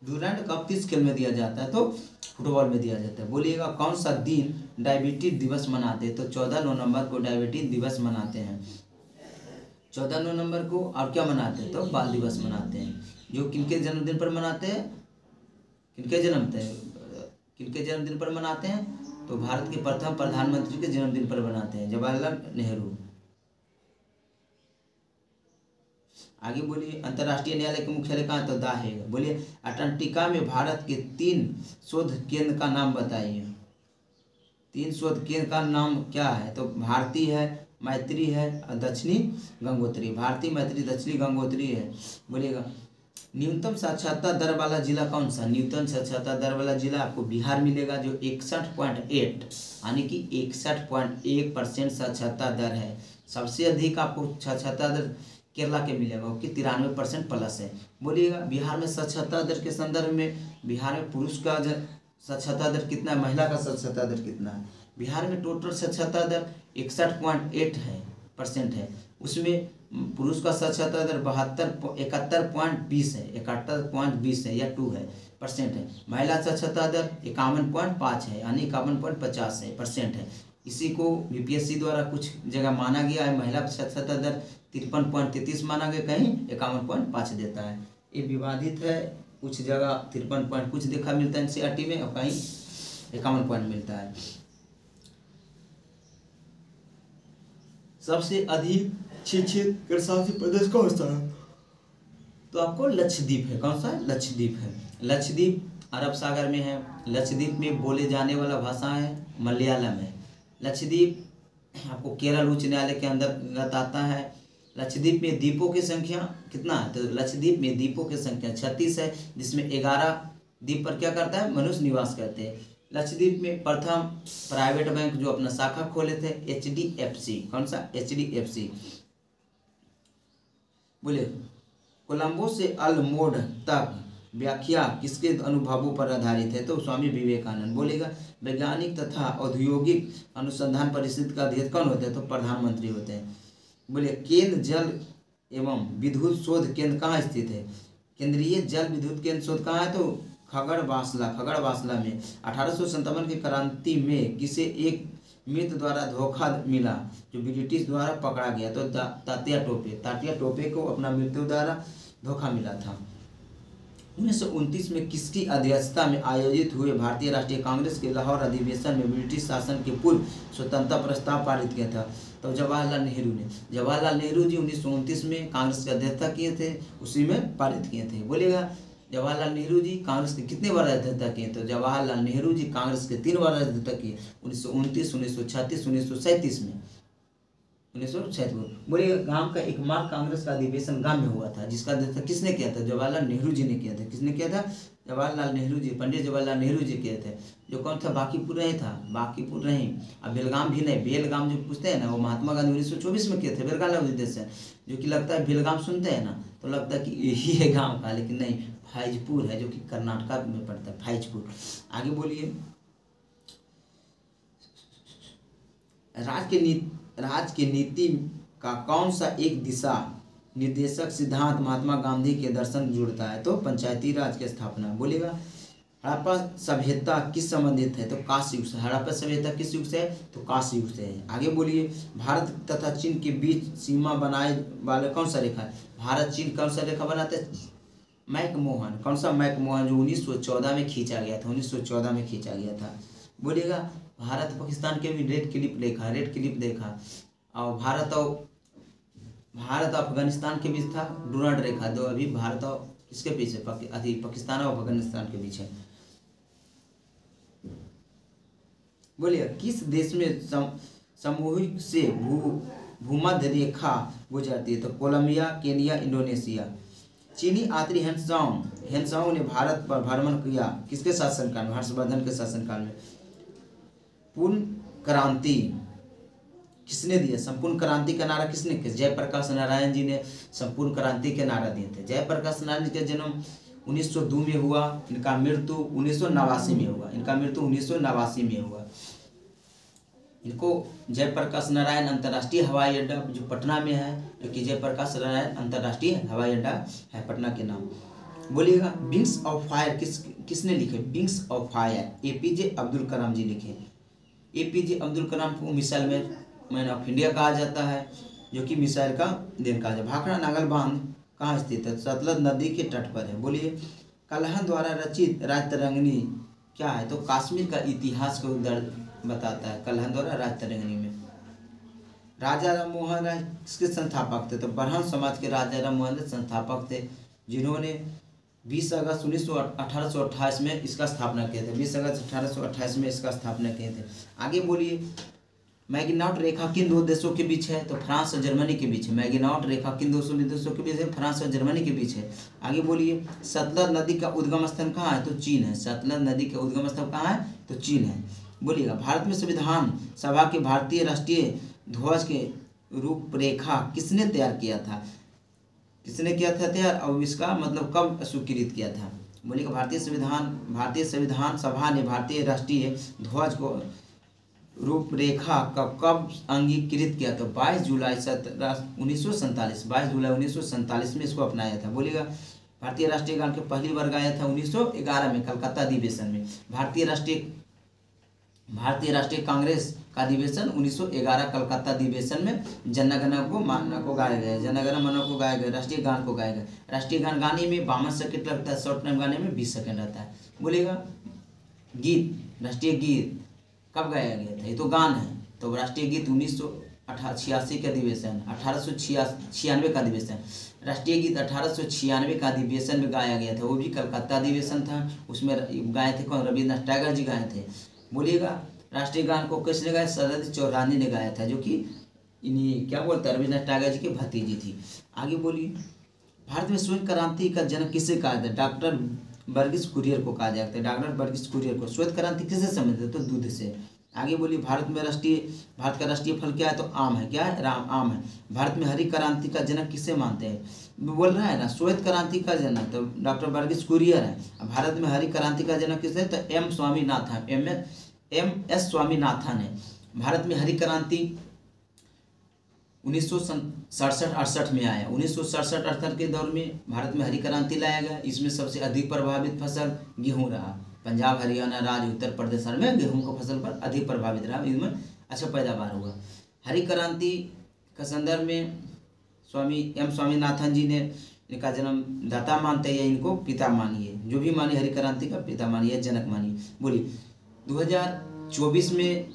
Speaker 1: डुरैंड कप किस खेल में दिया जाता है? तो फुटबॉल में दिया जाता है। बोलिएगा। कौन सा दिन डायबिटीज दिवस मनाते हैं? तो 14 नवंबर को डायबिटीज दिवस मनाते हैं। 14 नवंबर को और क्या मनाते हैं? तो बाल दिवस मनाते हैं। जो किनके जन्मदिन पर मनाते हैं? किनके जन्मदिन पर मनाते हैं? तो भारत के प्रथम प्रधानमंत्री के जन्मदिन पर मनाते हैं, जवाहरलाल नेहरू। आगे बोलिए। अंतर्राष्ट्रीय न्यायालय के मुख्यालय कहाँ? तो द हेग। बोलिए। अंटार्कटिका में भारत के 3 शोध केंद्र का नाम बताइए। 3 शोध केंद्र का नाम क्या है? तो भारती है, मैत्री है और दक्षिणी गंगोत्री। भारती, मैत्री, दक्षिणी गंगोत्री है। बोलिएगा। न्यूनतम साक्षरता दर वाला जिला कौन सा? न्यूनतम साक्षरता दर वाला जिला आपको बिहार मिलेगा, जो 61.8 यानी कि 61.1% साक्षरता दर है। सबसे अधिक आपको साक्षरता दर केरला के मिलेगा, कि 93% प्लस है। बोलिएगा। बिहार में साक्षरता दर के संदर्भ में बिहार में पुरुष का साक्षरता दर कितना है, महिला का साक्षरता दर कितना है? बिहार में टोटल साक्षरता दर 61.8% है। उसमें पुरुष का साक्षरता दर 71.20 है, 71.20 है या 2 है % है। महिला साक्षरता दर 51.5 है, यानी 51.50 है % है। इसी को बीपीएससी द्वारा कुछ जगह माना गया है। महिला साक्षरता दर 53.33 माना गया, कहीं 51.5 देता है। ये विवादित है। कुछ जगह 53 कुछ देखा मिलता है एनसीईआरटी में, और कहीं 51 मिलता है। सबसे अधिक शिक्षित प्रशासित प्रदेश कौन सा है? तो आपको लक्षद्वीप है। कौन सा है? लक्षद्वीप है। लक्षद्वीप अरब सागर में है। लक्षद्वीप में बोले जाने वाला भाषा है मलयालम है। लक्षद्वीप आपको केरल उच्च न्यायालय के अंतर्गत आता है। लक्षद्वीप में द्वीपों की संख्या कितना है? तो लक्षद्वीप में द्वीपों की संख्या 36 है, जिसमें 11 द्वीप पर क्या करता है? मनुष्य निवास करते हैं। लक्षद्वीप में प्रथम प्राइवेट बैंक जो अपना शाखा खोले थे HDFC। कौन सा? HDFC। बोले कोलंबो से अल्मोड़ तक व्याख्या किसके अनुभवों पर आधारित है? तो स्वामी विवेकानंद। बोलेगा वैज्ञानिक तथा औद्योगिक अनुसंधान परिषद का अध्यक्ष कौन होते हैं? तो प्रधानमंत्री होते हैं। बोले केंद्र जल एवं विद्युत शोध केंद्र कहाँ स्थित है? केंद्रीय जल विद्युत केंद्र शोध कहाँ है? तो खगड़वासला में। 1857 की क्रांति में किसे एक मित्र द्वारा धोखा मिला जो ब्रिटिश द्वारा पकड़ा गया? तो तात्या टोपे को अपना मृत्यु द्वारा धोखा मिला था। 1929 में किसकी अध्यक्षता में आयोजित हुए भारतीय राष्ट्रीय कांग्रेस के लाहौर अधिवेशन में ब्रिटिश शासन के पूर्व स्वतंत्रता प्रस्ताव पारित किया था? तो जवाहरलाल नेहरू ने। जवाहरलाल नेहरू जी 1929 में कांग्रेस की अध्यक्षता किए थे, उसी में पारित किए थे। बोलिएगा जवाहरलाल नेहरू जी कांग्रेस के कितने बार अध्यक्षता किए? तो जवाहरलाल नेहरू जी कांग्रेस के 3 बार अध्यक्षता किए, 1929, 1936, 1937 में। 1937। बोलिए गांव का एकमात्र कांग्रेस का अधिवेशन गांव में हुआ था, जिसका अध्यक्षता किसने किया था? जवाहरलाल नेहरू जी ने किया था। किसने किया था? जवाहरलाल नेहरू जी, पंडित जवाहरलाल नेहरू जी किए थे। जो कौन था? बांकीपुर नहीं था, बांकीपुर नहीं, अब बेलगाम भी नहीं। बेलगाम जो पूछते हैं ना, वो महात्मा गांधी 1924 में किए थे, बेलगाम अधिवेशन। जो कि लगता है बेलगाम सुनते हैं ना तो लगता है कि यही है गाँव का, लेकिन नहीं, फैजपुर है, जो कि कर्नाटका में पड़ता है, फैजपुर। आगे बोलिए राज्य की नीति का कौन सा एक दिशा निर्देशक सिद्धांत महात्मा गांधी के दर्शन जुड़ता है? तो पंचायती राज की स्थापना। बोलेगा हड़प्पा सभ्यता किस संबंधित है? तो कांस्य युग से। हड़प्पा सभ्यता किस युग से है? तो कांस्य युग से है। आगे बोलिए भारत तथा चीन के बीच सीमा बनाए वाले कौन सा रेखा है? भारत चीन कौन सा रेखा बनाते हैं? मैकमोहन। कौन सा? मैकमोहन, जो 1914 में खींचा गया था, 1914 में खींचा गया था। बोलिएगा भारत पाकिस्तान के भी रेड क्लिप देखा, और भारत अफगानिस्तान के बीच था डुरांड रेखा। दो अभी भारत और किसके बीच है? पाकिस्तान और अफगानिस्तान के बीच है। बोलिए किस देश में सामूहिक से भूमध्य रेखा गुजरती है? तो कोलंबिया, केनिया, इंडोनेशिया। चीनी यात्री हेनसाओ ने भारत पर भ्रमण किया किसके शासनकाल में? हर्षवर्धन के शासनकाल में। पूर्ण क्रांति किसने दिया? संपूर्ण क्रांति का नारा किसने किया? जयप्रकाश नारायण जी ने संपूर्ण क्रांति के नारा दिए थे। जयप्रकाश नारायण जी का जन्म 1902 में हुआ, इनका मृत्यु 1989 में हुआ। इनको जयप्रकाश नारायण अंतर्राष्ट्रीय हवाई अड्डा जो पटना में है, जो कि जयप्रकाश नारायण अंतर्राष्ट्रीय हवाई अड्डा है पटना के नाम। बोलिएगा विंग्स ऑफ फायर किसने लिखे? Wings of fire APJ Abdul Kalam ji लिखे। APJ अब्दुल कलाम को मिसाइल मैन ऑफ इंडिया कहा जाता है, जो कि मिसाइल का देन कहा जाता है। भाखड़ा नागल बांध कहाँ स्थित है? सतलज नदी के तट पर है। बोलिए कल्हण द्वारा रचित राजतरंगिणी क्या है? तो कश्मीर का इतिहास को दर्ज बताता है कल्हण द्वारा राजतरंगिणी में। राजा राम मोहन राय किसके संस्थापक थे? तो ब्राह्मण समाज के राजा राम मोहन राय संस्थापक थे, जिन्होंने 20 अगस्त 1828 में इसका स्थापना किए थे। 20 अगस्त 1828 में इसका स्थापना किए थे। आगे बोलिए मैगिनॉट रेखा किन 2 देशों के बीच है? तो फ्रांस और जर्मनी के बीच है। मैगिनॉट रेखा किन 2 देशों के बीच है? फ्रांस और जर्मनी के बीच है। आगे बोलिए सतलज नदी का उद्गम स्थल कहाँ है? तो चीन है। सतलज नदी का उद्गम स्थल कहाँ है? तो चीन है। बोलिएगा भारत में संविधान सभा के भारतीय राष्ट्रीय ध्वज के रूपरेखा किसने तैयार किया था? तैयार, और इसका मतलब कब स्वीकृत किया था? बोलिएगा भारतीय संविधान सभा ने भारतीय राष्ट्रीय ध्वज को रूपरेखा कब अंगीकृत किया? तो 22 जुलाई 1947 में इसको अपनाया था। बोलिएगा भारतीय राष्ट्रीय गान के पहली बार गाया था 1911 में कलकत्ता अधिवेशन में। भारतीय राष्ट्रीय कांग्रेस का अधिवेशन 1911 कलकत्ता अधिवेशन में जनगण को गाया गया, जनगण मन को गाया गया, राष्ट्रीय गान को गाया गया। राष्ट्रीय गान गाने में 52 सेकंड लगता है, शॉर्ट टाइम गाने में 20 सेकंड रहता है। बोलिएगा राष्ट्रीय गीत कब गाया गया था? ये तो गान है। तो राष्ट्रीय गीत 1986 का अधिवेशन, 1896 का अधिवेशन। राष्ट्रीय गीत 1896 का अधिवेशन में गाया गया था, वो भी कलकत्ता अधिवेशन था। उसमें गाए थे कौन? रविन्द्रनाथ टैगोर जी गाए थे। बोलिएगा राष्ट्रीय गान को किसने गाया? शरद चौधरी ने गाया था, जो कि इन्हीं क्या बोलते हैं रविन्द्रनाथ टैगोर जी की भतीजी थी। आगे बोलिए भारत में स्वर्ण क्रांति का जन्म किसे कहा था? डॉक्टर वर्गीस कुरियर को कहा जाता है, डॉक्टर वर्गीस कुरियर को। श्वेत क्रांति किससे संबंधित है? तो दूध से। आगे बोलिए, भारत का राष्ट्रीय फल क्या है? तो आम है। क्या है? आम है। भारत में हरी क्रांति का जनक किसे मानते हैं? बोल रहा है ना, श्वेत क्रांति का जनक तो डॉक्टर वर्गीस कुरियर है। भारत में हरी क्रांति का जनक किसे है? तो एम स्वामीनाथन, एम.एस. स्वामीनाथन है। भारत में हरी क्रांति 1967-68 में आया। 1967-68 के दौर में भारत में हरी क्रांति लाया गया। इसमें सबसे अधिक प्रभावित फसल गेहूं रहा। पंजाब, हरियाणा राज्य, उत्तर प्रदेश में गेहूं का फसल पर अधिक प्रभावित रहा। इसमें अच्छा पैदावार हुआ। हरी क्रांति का संदर्भ में एम स्वामीनाथन जी ने इनका जन्मदाता मानते हैं या इनको पिता मानिए, जो भी मानिए, हरी क्रांति का पिता मानिए, जनक मानिए। बोलिए 2024 में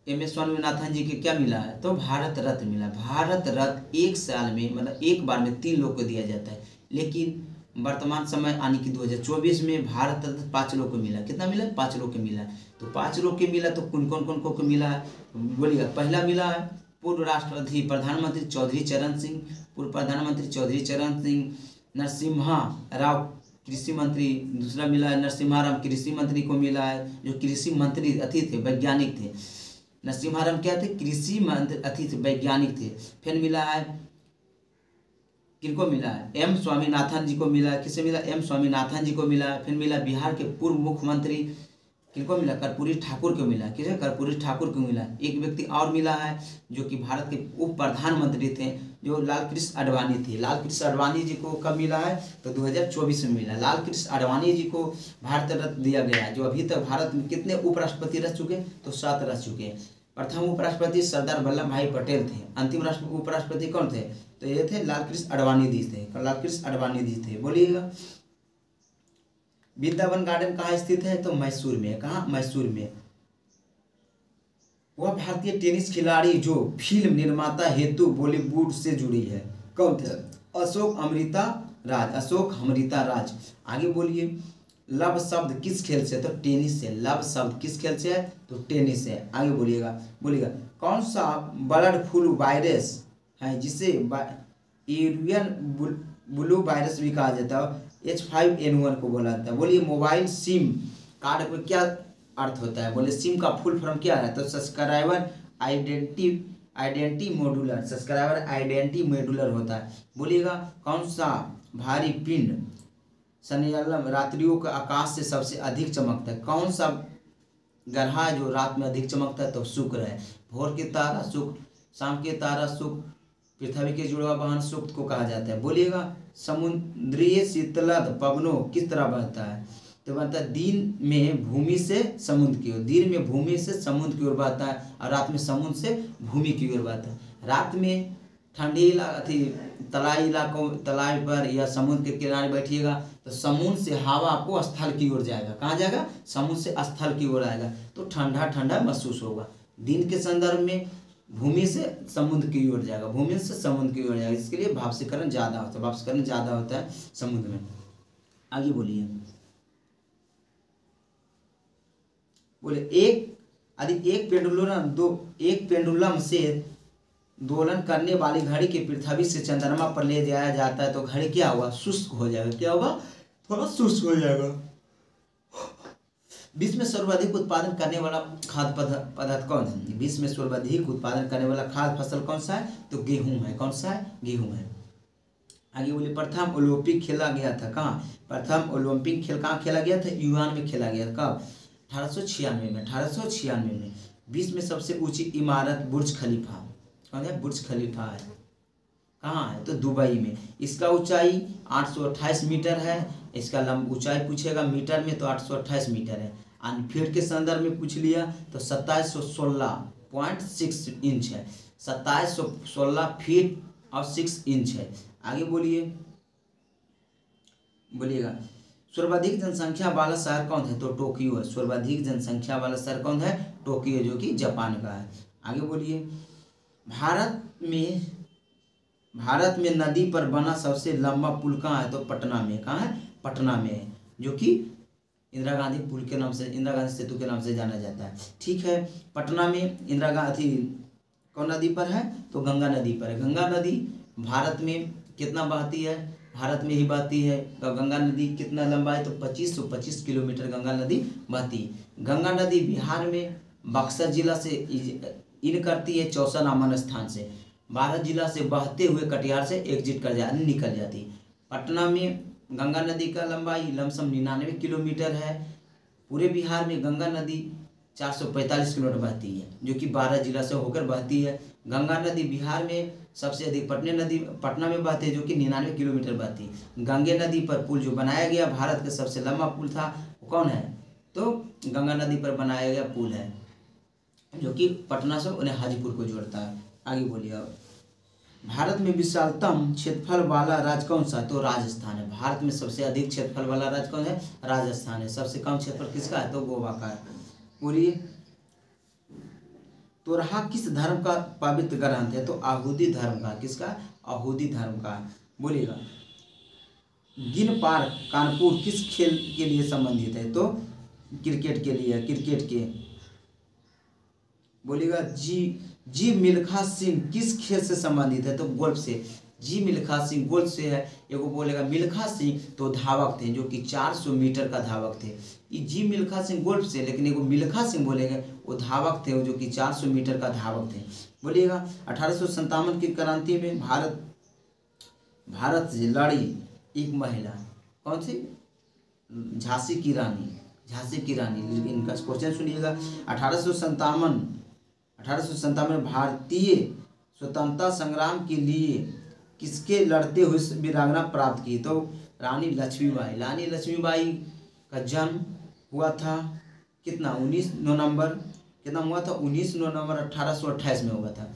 Speaker 1: एम.एस. स्वामीनाथन जी के क्या मिला है? तो भारत रत्न मिला। भारत रत्न एक साल में, मतलब एक बार में 3 लोग को दिया जाता है, लेकिन वर्तमान समय यानी कि 2024 में भारत रत्न 5 लोग को मिला। कितना मिला? 5 लोग को मिला। तो 5 लोग के मिला तो कौन कौन को मिला है? बोलिएगा। पहला मिला है पूर्व राष्ट्रपति प्रधानमंत्री चौधरी चरण सिंह, पूर्व प्रधानमंत्री चौधरी चरण सिंह। नरसिम्हा राव कृषि मंत्री, दूसरा मिला है नरसिम्हा राव कृषि मंत्री को मिला है, जो कृषि मंत्री अति थे, वैज्ञानिक थे। नरसिम्हा राव क्या थे? कृषि मंत्री अति थे, वैज्ञानिक थे। फिर मिला है, किनको मिला है? एम स्वामीनाथन जी को मिला है। किसे मिला? एम स्वामीनाथन जी को मिला है। फिर मिला बिहार के पूर्व मुख्यमंत्री, किनको मिला? कर्पूरी ठाकुर को मिला। किसे? कर्पूरी ठाकुर को मिला। एक व्यक्ति और मिला है जो कि भारत के उप प्रधानमंत्री थे, जो लालकृष्ण आडवाणी थे। लालकृष्ण आडवाणी जी को कब मिला है? तो 2024 में मिला। लालकृष्ण आडवाणी जी को भारत रत्न दिया गया है, जो अभी तक भारत में कितने उपराष्ट्रपति रह चुके? तो 7 रह चुके। प्रथम उपराष्ट्रपति सरदार वल्लभ भाई पटेल थे। अंतिम उपराष्ट्रपति कौन थे? तो ये थे लालकृष्ण आडवाणी जी थे। लालकृष्ण आडवाणी जी थे। बोलिएगा। वृंदावन गार्डन कहाँ स्थित है? तो मैसूर में। कहाँ? मैसूर में। वह भारतीय टेनिस खिलाड़ी जो फिल्म निर्माता हेतु बॉलीवुड से जुड़ी है, कौन थे? अशोक अमृता राज। अशोक अमृता राज। आगे बोलिए, लव शब्द किस खेल से? तो टेनिस से। लव शब्द किस खेल से है? तो टेनिस से। आगे बोलिएगा, कौन सा बर्ड फ्लू वायरस है जिसे एवियन ब्लू वायरस भी कहा जाता है? H5N1 को बोला जाता है। बोलिए, मोबाइल सिम कार्ड में क्या अर्थ होता है? बोले सिम का फुल फॉर्म क्या है? तो subscriber identity modular. Subscriber identity modular होता है। बोलिएगा, कौन सा भारी पिंड सन्निलम रात्रियों के आकाश से सबसे अधिक चमकता है? कौन सा ग्रह है जो रात में अधिक चमकता है? तो शुक्र है। भोर के तारा शुक्र, शाम के तारा शुक्र, पृथ्वी के जुड़वा वाहन शुक्र को कहा जाता है। बोलिएगा, समुद्रीय शीतलद पवनों किस तरह बहता है? तो बहता है दिन में भूमि से समुद्र की ओर। दिन में भूमि से समुद्र की ओर बहता है और रात में समुद्र से भूमि की ओर बहता है। रात में ठंडी तराई इलाकों, तराई पर या समुद्र के किनारे बैठिएगा तो समुद्र से हवा आपको स्थल की ओर जाएगा। कहाँ जाएगा? समुद्र से स्थल की ओर आएगा, तो ठंडा ठंडा महसूस होगा। दिन के संदर्भ में भूमि से समुद्र की ओर जाएगा, भूमि से समुद्र की ओर जाएगा। इसके लिए वाष्पीकरण ज़्यादा होता है, वाष्पीकरण ज़्यादा होता है समुद्र में। आगे बोलिए, बोले एक पेंडुलम से दोलन करने वाली घड़ी के पृथ्वी से चंद्रमा पर ले जाया जाता है तो घड़ी क्या होगा? शुष्क हो जाएगा। क्या होगा? थोड़ा शुष्क हो जाएगा। विश्व में सर्वाधिक उत्पादन करने वाला खाद्य पदार्थ कौन है? विश्व में सर्वाधिक उत्पादन करने वाला खाद्य फसल कौन सा है? तो गेहूं है। कौन सा है? गेहूं है। आगे बोलिए, प्रथम ओलंपिक खेला गया था कहाँ? प्रथम ओलंपिक खेल कहाँ खेला गया था? यूनान में खेला गया था। कब? 1896 में। 1896 में। विश्व में सबसे ऊंची इमारत बुर्ज खलीफा कौन है? बुर्ज खलीफा है। कहाँ है? तो दुबई में। इसका ऊंचाई 828 मीटर है। इसका ऊंचाई पूछेगा मीटर में तो 828 मीटर है। फीट के संदर्भ में पूछ लिया तो 2716.6 इंच है। 2716 फीट और 6 इंच है। आगे बोलिएगा, सर्वाधिक जनसंख्या वाला शहर कौन है? तो टोक्यो है। सर्वाधिक जनसंख्या वाला शहर कौन है? टोक्यो, जो कि जापान का है। आगे बोलिए, भारत में नदी पर बना सबसे लंबा पुल कहाँ है? तो पटना में। कहाँ है? पटना में है, जो कि इंदिरा गांधी पुल के नाम से, इंदिरा गांधी सेतु के नाम से जाना जाता है। ठीक है। पटना में इंदिरा गांधी कौन नदी पर है? तो गंगा नदी पर है। गंगा नदी भारत में कितना बहती है? भारत में ही बहती है। गंगा नदी कितना लंबा है तो 2525 किलोमीटर गंगा नदी बहती है। गंगा नदी बिहार में बक्सर जिला से इन करती है चौसा नामन स्थान से। 12 जिला से बहते हुए कटिहार से एग्जिट कर निकल जाती है। पटना में गंगा नदी का लंबाई लमसम 99 किलोमीटर है। पूरे बिहार में गंगा नदी 445 किलोमीटर बहती है, जो कि 12 जिला से होकर बहती है। गंगा नदी बिहार में सबसे अधिक पटना में बहती है, जो कि 99 किलोमीटर बहती है। गंगे नदी पर पुल जो बनाया गया, भारत का सबसे लंबा पुल था, वो कौन है तो गंगा नदी पर बनाया गया पुल है, जो कि पटना से उन्हें हाजीपुर को जोड़ता है। आगे बोलिए। अब भारत में विशालतम क्षेत्रफल वाला राज्य कौन सा, तो राजस्थान है। भारत में सबसे अधिक क्षेत्रफल वाला राज्य कौन है, राजस्थान है। सबसे कम क्षेत्रफल किसका है, तो गोवा का है। बोलिए। तोरहा किस धर्म का पवित्र ग्रंथ है, तो आहूदी धर्म का। किसका, आहूदी धर्म का। बोलिएगा। गिन पार्क कानपुर किस खेल के लिए संबंधित है, तो क्रिकेट के लिए, क्रिकेट के। बोलिएगा। जी मिल्खा सिंह किस खेल से संबंधित है, तो गोल्फ से। जी मिल्खा सिंह गोल्फ से है। एगो बोलेगा मिल्खा सिंह तो धावक थे, जो कि 400 मीटर का धावक थे। ये जी मिल्खा सिंह गोल्फ से, लेकिन एगो मिल्खा सिंह बोलेंगे वो धावक थे, जो कि 400 मीटर का धावक थे। बोलिएगा। 1857 की क्रांति में भारत से लड़ी एक महिला, कौन सी, झांसी की रानी। झांसी की रानी। लेकिन इनका क्वेश्चन सुनिएगा। 1857 में भारतीय स्वतंत्रता संग्राम के लिए किसके लड़ते हुए वीरांगना प्राप्त की, तो रानी लक्ष्मीबाई। रानी लक्ष्मीबाई का जन्म हुआ था कितना, 19 नवंबर, कितना हुआ था, 19 नवंबर 1828 में हुआ था।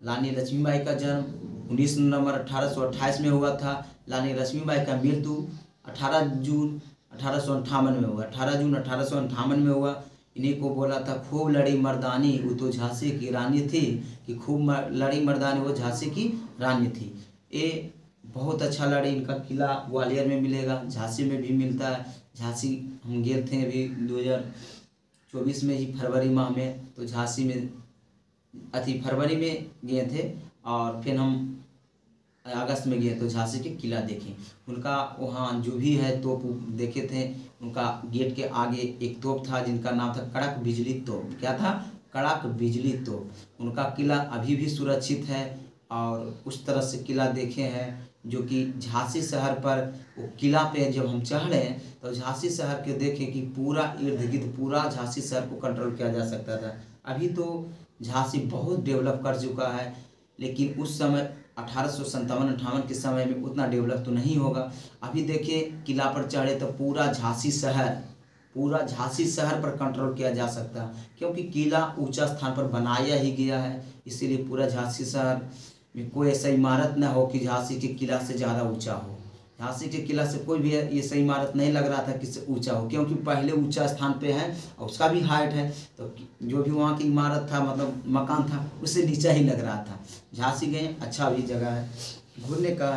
Speaker 1: रानी लक्ष्मीबाई का जन्म 19 नवंबर 1828 में हुआ था। रानी लक्ष्मीबाई का मृत्यु 18 जून 1858 में हुआ। 18 जून 1858 में हुआ। इन्हीं को बोला था खूब लड़ी मर्दानी वो तो झांसी की रानी थी, कि खूब लड़ी मर्दानी वो झांसी की रानी थी। ये बहुत अच्छा लड़ी। इनका किला ग्वालियर में मिलेगा, झांसी में भी मिलता है। झांसी हम गए थे अभी 2024 में ही फरवरी माह में, तो झांसी में फरवरी में गए थे, और फिर हम अगस्त में गए तो झांसी के किला देखे। उनका वहाँ जो भी है तोप देखे थे। उनका गेट के आगे एक तोप था जिनका नाम था कड़क बिजली तोप। क्या था, कड़क बिजली तोप। उनका किला अभी भी सुरक्षित है, और उस तरह से किला देखे हैं, जो कि झांसी शहर पर वो किला पे जब हम चढ़े तो झांसी शहर के देखे कि पूरा इर्द गिर्द पूरा झांसी शहर को कंट्रोल किया जा सकता था। अभी तो झांसी बहुत डेवलप कर चुका है, लेकिन उस समय 1857-58 के समय में उतना डेवलप तो नहीं होगा। अभी देखिए किला पर चढ़े तो पूरा झांसी शहर पर कंट्रोल किया जा सकता है, क्योंकि किला ऊंचा स्थान पर बनाया ही गया है। इसीलिए पूरा झांसी शहर में कोई ऐसा इमारत न हो कि झांसी के किला से ज़्यादा ऊंचा हो। झांसी के किला से कोई भी ऐसा इमारत नहीं लग रहा था कि इससे ऊंचा हो, क्योंकि पहले ऊंचा स्थान पे है और उसका भी हाइट है, तो जो भी वहाँ की इमारत था, मतलब मकान था, उससे नीचा ही लग रहा था। झांसी गए, अच्छा भी जगह है घूमने का।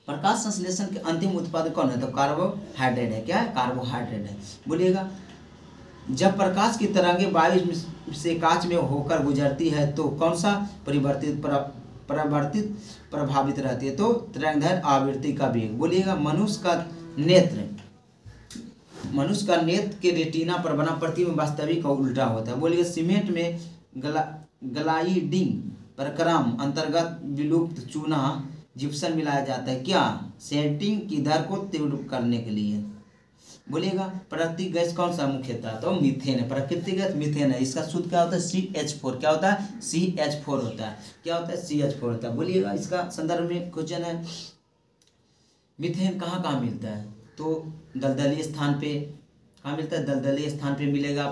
Speaker 1: प्रकाश संश्लेषण के अंतिम उत्पाद कौन है, तो कार्बोहाइड्रेट है। क्या है, कार्बोहाइड्रेट है। बोलिएगा। जब प्रकाश की तरंगे वायु से कांच में होकर गुजरती है तो कौन सा प्रभावित रहती है, तो तरंगदैर्घ्य आवृत्ति का वेग। बोलिएगा। मनुष्य का नेत्र के रेटिना पर बना प्रतिबिंब वास्तविक का उल्टा होता है। बोलिएगा। सीमेंट में ग्लाइडिंग प्रक्रम अंतर्गत विलुप्त चूना जिप्सम मिलाया जाता है, क्या, सेटिंग की दर को तीव्र करने के लिए। बोलिएगा। प्राकृतिक गैस कौन सा मुख्यतः, तो मीथेन है। प्राकृतिक गैस मीथेन है। इसका शुद्ध क्या होता है, CH4। क्या होता है, CH4 होता है। क्या होता है, CH4 होता है। बोलिएगा। इसका संदर्भ में क्वेश्चन है, मीथेन कहाँ कहाँ मिलता है, तो दलदली स्थान पे। कहाँ मिलता है, दलदली स्थान पे मिलेगा।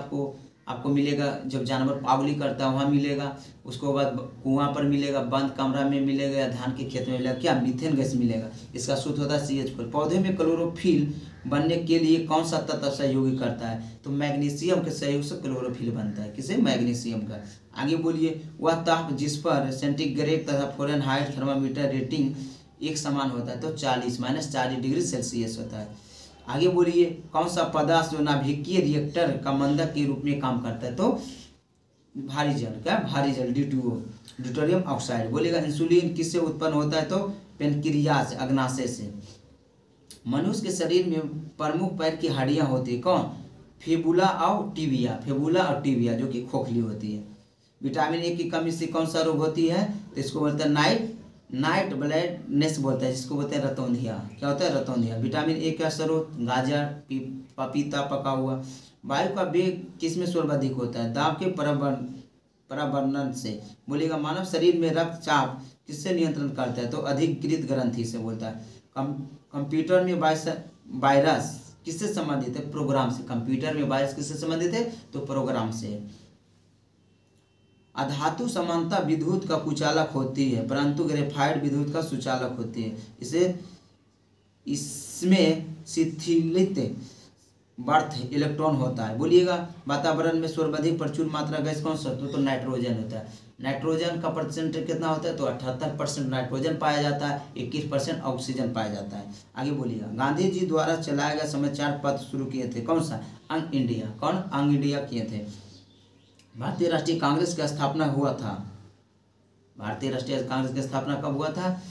Speaker 1: आपको मिलेगा जब जानवर पागुली करता है वहाँ मिलेगा। उसको बाद कुआं पर मिलेगा, बंद कमरा में मिलेगा, या धान के खेत में मिलेगा। क्या, मीथेन गैस मिलेगा। इसका सूत्र होता है CH4। पौधे में क्लोरोफिल बनने के लिए कौन सा तत्व सहयोगी करता है, तो मैग्नीशियम के सहयोग से क्लोरोफिल बनता है। किसे, मैग्नीशियम का। आगे बोलिए। वह ताप जिस पर सेंटीग्रेड तथा फ़ारेनहाइट थर्मामीटर रेटिंग एक समान होता है, तो 40 डिग्री सेल्सियस होता है। आगे बोलिए। कौन सा पदार्थ जो नाभिकीय रिएक्टर का मंदक के रूप में काम करता है, तो भारी जल, क्या भारी जल, D2O, ड्यूटेरियम ऑक्साइड। बोलिएगा इंसुलिन किससे उत्पन्न होता है, तो पेनक्रियाज, अग्नाशय से। मनुष्य के शरीर में प्रमुख पैर की हड्डियां होती है, कौन, फिबुला और टिबिया, फिबुला और टिबिया, जो कि खोखली होती है। विटामिन ए की कमी से कौन सा रोग होती है, तो इसको बोलते हैं नाइट ब्लाइंडनेस बोलते हैं, जिसको बोलते हैं रतौंधिया। क्या होता है, रतौंधिया। विटामिन ए का स्रोत गाजर, पपीता, पका हुआ। वायु का वेग किस में सर्वाधिक होता है, दाब के प्रवर्धन से। बोलिएगा मानव शरीर में रक्तचाप किससे नियंत्रण करता है, तो अधिकृत ग्रंथि से बोलता है। कंप्यूटर में वायरस किससे संबंधित है, प्रोग्राम से। कंप्यूटर में वायरस किससे संबंधित है, तो प्रोग्राम से। अधातु समानता विद्युत का कुचालक होती है, परंतु ग्रेफाइट विद्युत का सुचालक होती है। इसमें शिथिलित बर्थ इलेक्ट्रॉन होता है। बोलिएगा वातावरण में सर्वाधिक प्रचुर मात्रा गैस कौन सा, तो नाइट्रोजन होता है। नाइट्रोजन का परसेंटेज कितना होता है, तो 78% नाइट्रोजन पाया जाता है, 21% ऑक्सीजन पाया जाता है। आगे बोलिएगा गांधी जी द्वारा चलाया गया समाचार पत्र शुरू किए थे, कौन सा, यंग इंडिया। कौन, यंग इंडिया किए थे। भारतीय राष्ट्रीय कांग्रेस की स्थापना हुआ था, भारतीय राष्ट्रीय कांग्रेस की स्थापना कब हुआ था,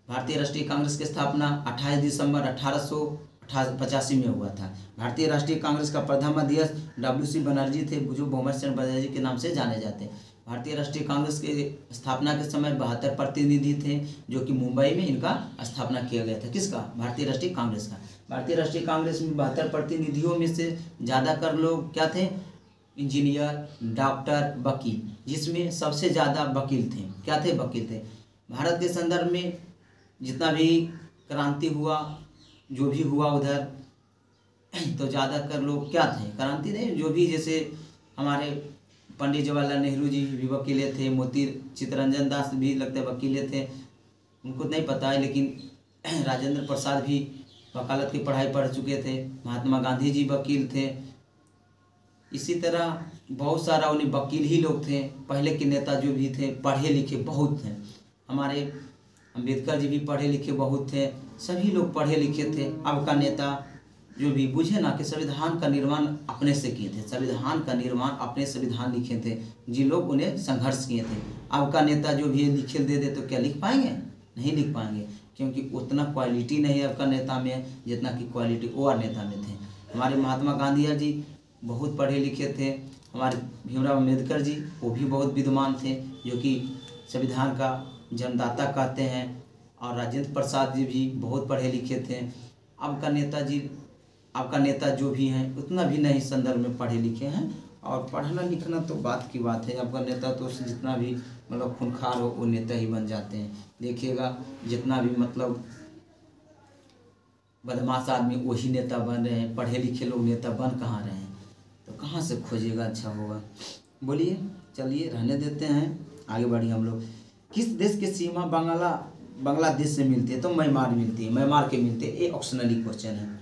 Speaker 1: भारतीय राष्ट्रीय कांग्रेस की स्थापना 28 दिसंबर 1885 में हुआ था। भारतीय राष्ट्रीय कांग्रेस का प्रथम अध्यक्ष WC बनर्जी थे, जो भूमर चंद्र बनर्जी के नाम से जाने जाते हैं। भारतीय राष्ट्रीय कांग्रेस के स्थापना के समय 72 प्रतिनिधि थे, जो कि मुंबई में इनका स्थापना किया गया था। किसका, भारतीय राष्ट्रीय कांग्रेस का। भारतीय राष्ट्रीय कांग्रेस में 72 प्रतिनिधियों में से ज़्यादातर लोग क्या थे, इंजीनियर, डॉक्टर, वकील, जिसमें सबसे ज़्यादा वकील थे। क्या थे, वकील थे। भारत के संदर्भ में जितना भी क्रांति हुआ, जो भी हुआ उधर, तो ज़्यादातर लोग क्या थे, क्रांति नहीं, जो भी, जैसे हमारे पंडित जवाहरलाल नेहरू जी भी वकीले थे, मोती चित्तरंजन दास भी लगते वकीले थे, उनको नहीं पता है, लेकिन राजेंद्र प्रसाद भी वकालत की पढ़ाई पढ़ चुके थे। महात्मा गांधी जी वकील थे। इसी तरह बहुत सारा उन्हें वकील ही लोग थे। पहले के नेता जो भी थे पढ़े लिखे बहुत थे। हमारे अम्बेडकर जी भी पढ़े लिखे बहुत थे, सभी लोग पढ़े लिखे थे। अब का नेता जो भी, बुझे ना कि संविधान का निर्माण अपने से किए थे, संविधान का निर्माण अपने संविधान लिखे थे, जिन लोग उन्हें संघर्ष किए थे। अब का नेता जो भी लिखे दे दे तो क्या लिख पाएंगे, नहीं लिख पाएंगे, क्योंकि उतना क्वालिटी नहीं अब का नेता में जितना कि क्वालिटी और नेता में थे। हमारे महात्मा गांधी जी बहुत पढ़े लिखे थे। हमारे भीमराव अम्बेडकर जी, वो भी बहुत विद्वान थे, जो कि संविधान का जन्मदाता कहते हैं। और राजेंद्र प्रसाद जी भी बहुत पढ़े लिखे थे। अब का नेता जो भी हैं उतना भी नहीं संदर्भ में पढ़े लिखे हैं। और पढ़ना लिखना तो बात की बात है, अब का नेता तो जितना भी मतलब खूंखार हो वो नेता ही बन जाते हैं। देखिएगा जितना भी मतलब बदमाश आदमी वही नेता बन रहे हैं, पढ़े लिखे लोग नेता बन कहाँ रहे हैं, तो कहाँ से खोजिएगा अच्छा होगा। बोलिए, चलिए रहने देते हैं, आगे बढ़िए हम लोग। किस देश की सीमा बांग्लादेश से मिलती है, तो म्यांमार मिलती है, म्यांमार के मिलते हैं। ये ऑप्शनली क्वेश्चन है।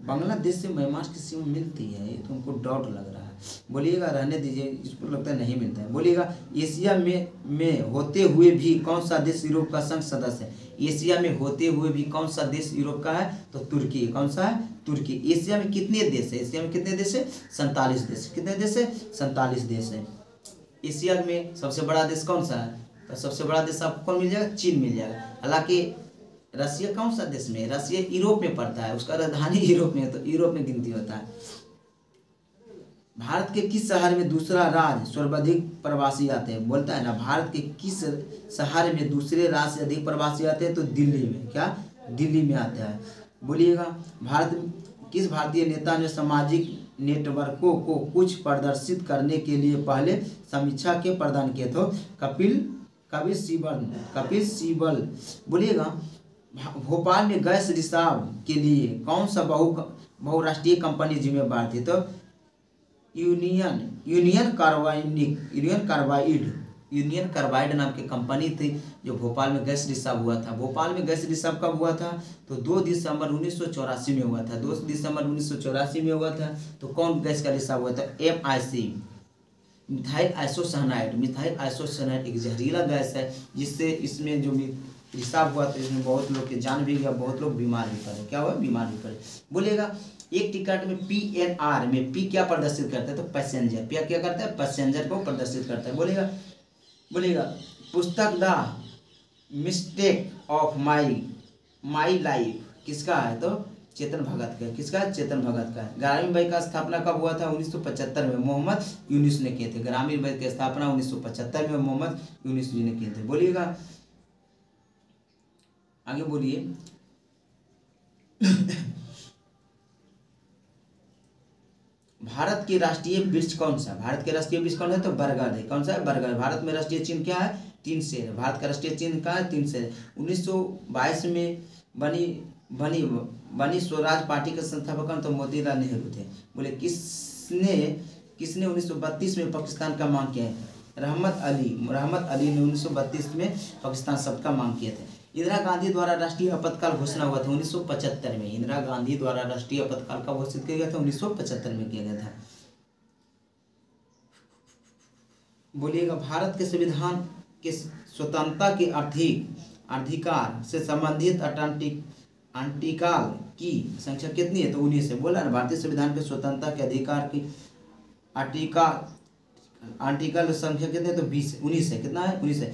Speaker 1: बांग्लादेश से म्यांमार की सीमा मिलती है, ये तो हमको डाउट लग रहा है। बोलिएगा, रहने दीजिए, इसको लगता है नहीं मिलता है। बोलिएगा एशिया में होते हुए भी कौन सा देश यूरोप का संघ सदस्य है, एशिया में होते हुए भी कौन सा देश यूरोप का है, तो तुर्की। कौन सा है, तुर्की। एशिया में कितने देश है, एशिया में कितने देश है, 47 देश। कितने देश है, 47 देश है। एशिया में सबसे बड़ा देश कौन सा है, तो सबसे बड़ा देश आपको कौन मिल जाएगा, चीन मिल जाएगा। हालांकि रसिया कौन सा देश में है, रसिया यूरोप में पड़ता है, उसका राजधानी यूरोप में है, तो यूरोप में गिनती होता है। भारत के किस शहर में दूसरा राज्य सर्वाधिक प्रवासी आते हैं, बोलता है ना, भारत के किस शहर में दूसरे राज्य से अधिक प्रवासी आते हैं, तो दिल्ली में। क्या, दिल्ली में आता है। बोलिएगा किस भारतीय नेता ने सामाजिक नेटवर्कों को कुछ प्रदर्शित करने के लिए पहले समीक्षा के प्रदान किए, तो कपिल सिब्बल। बोलिएगा भोपाल में गैस रिसाव के लिए कौन सा बहुराष्ट्रीय कंपनी जिम्मेदार थी, तो यूनियन कार्बाइड नाम की कंपनी थी, जो भोपाल में गैस रिसाव हुआ था। भोपाल में गैस रिसाव कब हुआ था, तो 2 दिसंबर 1984 में हुआ था। 2 दिसंबर 1984 में हुआ था। तो कौन गैस का रिसाव हुआ था, MIC, मिथाइल आइसोसाइनाइड एक जहरीला गैस है, जिससे इसमें जो भी रिसाव हुआ तो इसमें बहुत लोग की जान भी गया, बहुत लोग बीमार भी पड़े। क्या हुआ, बीमार भी पड़े। बोलिएगा एक टिकट में PNR में पी क्या प्रदर्शित करता है? तो पैसेंजर। पी क्या करता है? पैसेंजर को प्रदर्शित करता है। बोलेगा बोलेगा पुस्तक the mistake of my life किसका है? तो चेतन भगत का। किसका है? चेतन भगत का है। ग्रामीण बैंक का स्थापना कब हुआ था? 1975 में मोहम्मद यूनुस ने किए थे। ग्रामीण बैंक की स्थापना 1975 में मोहम्मद यूनुस जी ने किए थे। बोलिएगा आगे बोलिए। भारत की राष्ट्रीय वृक्ष कौन सा? भारत के राष्ट्रीय वृक्ष कौन है? तो बरगद है। कौन सा है? बरगद। भारत में राष्ट्रीय चिन्ह क्या है? 3 शेर। भारत का राष्ट्रीय चिन्ह क्या है? 3 शेर। 1922 में बनी स्वराज पार्टी के संस्थापक कौन? तो मोतीलाल नेहरू थे। बोले किसने 1932 में पाकिस्तान का मांग किया है? रहमत अली ने 1932 में पाकिस्तान शब्द का मांग किए थे। इंदिरा गांधी द्वारा राष्ट्रीय आपातकाल घोषणा हुआ था 1975 में। इंदिरा गांधी द्वारा राष्ट्रीय आपातकाल का घोषित किया गया था 1975 में किया गया था। बोलिएगा भारत के संविधान के स्वतंत्रता के अधिकार से संबंधित आर्टिकल की संख्या कितनी है? तो 19 है। बोला ना, भारतीय संविधान के स्वतंत्रता के अधिकार की आर्टिकल संख्या कितनी है? तो 19 है। कितना है? 19 है।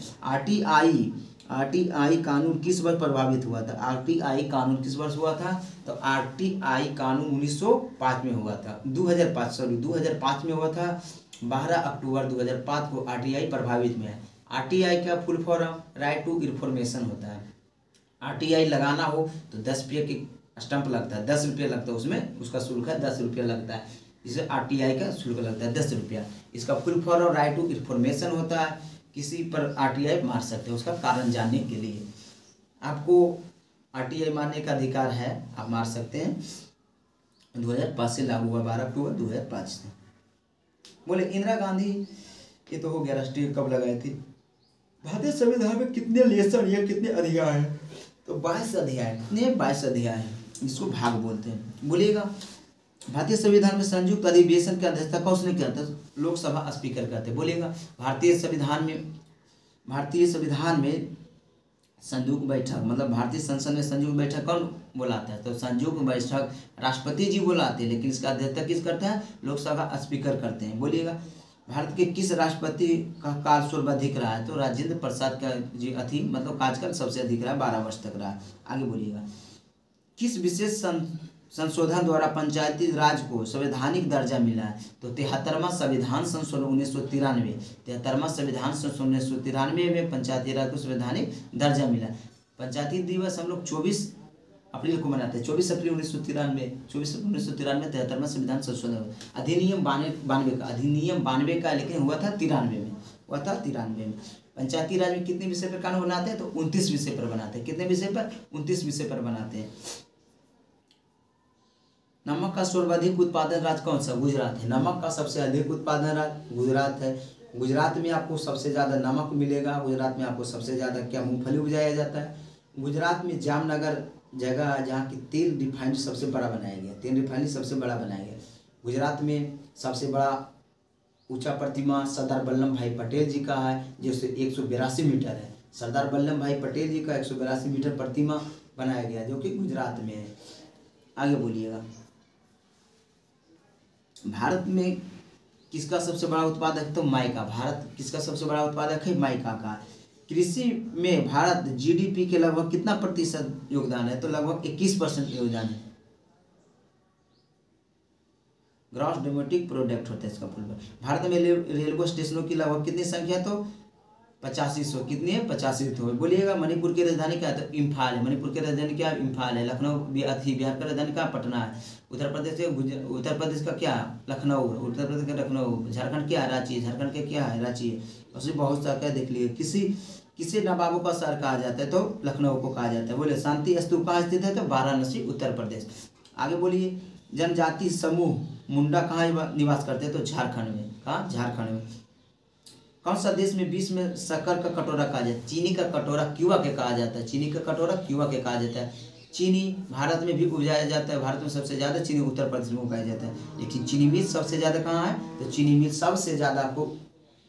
Speaker 1: आरटीआई कानून किस वर्ष प्रभावित हुआ था? आरटीआई कानून किस वर्ष हुआ था? तो आरटीआई कानून 1905 में हुआ था। 2005 में हुआ था। 12 अक्टूबर 2005 को आरटीआई प्रभावित में है। आरटीआई का full form right to information होता है। आरटीआई लगाना हो तो 10 रुपये की स्टंप लगता है, 10 रुपये लगता है, उसमें उसका शुल्क है 10 रुपये लगता है। इसे आरटीआई का शुल्क लगता है 10 रुपया। इसका full form right to information होता है। किसी पर आरटीआई मार सकते हैं उसका कारण जानने के लिए। आपको आरटीआई मारने का अधिकार है, आप मार सकते हैं। 2005 से लागू हुआ, 12 अक्टूबर 2005 से। बोले इंदिरा गांधी, ये तो हो गया राष्ट्रीय कब लगाई थी। भारतीय संविधान में कितने लेसन या कितने अधिकार हैं? तो 22 अध्याय। कितने? 22 अध्याय हैं। इसको भाग बोलते हैं। बोलिएगा भारतीय संविधान में संयुक्त अधिवेशन की अध्यक्षता कौन किया था? लोकसभा स्पीकर करते। बोलिएगा भारतीय संविधान में संयुक्त बैठक, मतलब भारतीय संसद में संयुक्त बैठक कौन बुलाता है? तो संयुक्त बैठक राष्ट्रपति जी बुलाते हैं, लेकिन इसका अध्यक्षता किस करता है? लोकसभा स्पीकर करते हैं। बोलिएगा भारत के किस राष्ट्रपति का काल सर्वाधिक रहा है? तो राजेंद्र प्रसाद का जी मतलब कार्यकाल सबसे अधिक रहा, 12 वर्ष तक रहा। आगे बोलिएगा किस विशेष संशोधन द्वारा पंचायती राज को संवैधानिक दर्जा मिला है? तो 73वां संविधान संशोधन 1993। 73वां संविधान संशोधन 1993 में पंचायती राज को संवैधानिक दर्जा मिला। पंचायती दिवस हम लोग 24 अप्रैल को मनाते हैं। 24 अप्रैल 1993 73वां संविधान संशोधन। अधिनियम 92 का लेकिन हुआ था 93 में। पंचायती राज में कितने विषय पर कानून बनाते हैं? तो 29 विषय पर बनाते हैं। कितने विषय पर? 29 विषय पर बनाते हैं। नमक का सर्वाधिक उत्पादन राज्य कौन सा? गुजरात है। नमक का सबसे अधिक उत्पादन राज्य गुजरात है। गुजरात में आपको सबसे ज़्यादा नमक मिलेगा। गुजरात में आपको सबसे ज़्यादा क्या? मूंगफली उपजाया जाता है। गुजरात में जामनगर जगह है जहाँ की तेल रिफाइनरी सबसे बड़ा बनाया गया। तेल रिफाइनरी सबसे बड़ा बनाया गया। गुजरात में सबसे बड़ा ऊंचा प्रतिमा सरदार वल्लभ भाई पटेल जी का है, जो 182 मीटर है। सरदार वल्लभ भाई पटेल जी का 182 मीटर प्रतिमा बनाया गया, जो कि गुजरात में है। आगे बोलिएगा भारत में किसका सबसे बड़ा उत्पादक है? तो माई का। भारत किसका सबसे बड़ा उत्पादक है? माइका का। कृषि में भारत जीडीपी के लगभग कितना प्रतिशत योगदान है? तो लगभग 21% योगदान है। ग्रॉस डोमेस्टिक प्रोडक्ट होता है इसका फुल। भारत में रेलवे स्टेशनों की लगभग कितनी संख्या? तो 8500। कितनी है? 8500। बोलिएगा मणिपुर की राजधानी क्या है? तो इम्फाल है। मणिपुर की राजधानी क्या है? इम्फाल है। लखनऊ बिहार का राजधानी क्या? पटना है। उत्तर प्रदेश का क्या? लखनऊ। उत्तर प्रदेश का लखनऊ। झारखंड क्या? रांची। झारखंड का क्या है? रांची। उसमें बहुत सा क्या देख लीजिए। किसी नवाबों का शहर कहा जाता है? तो लखनऊ को कहा जाता है। बोले शांति स्तूप कहाँ स्थित है? तो वाराणसी, उत्तर प्रदेश। आगे बोलिए जनजाति समूह मुंडा कहाँ निवास करते हैं? तो झारखंड में। कहाँ? झारखंड में। कौन सा देश में विश्व में शक्कर का कटोरा कहा जाता है? चीनी का कटोरा क्यूबा के कहा जाता है। चीनी का कटोरा क्यूबा के कहा जाता है। चीनी भारत में भी उगाया जाता है। भारत में सबसे ज़्यादा चीनी उत्तर प्रदेश में उगाया जाता है। लेकिन चीनी मिल सबसे ज़्यादा कहाँ है? तो चीनी मिल सबसे ज़्यादा आपको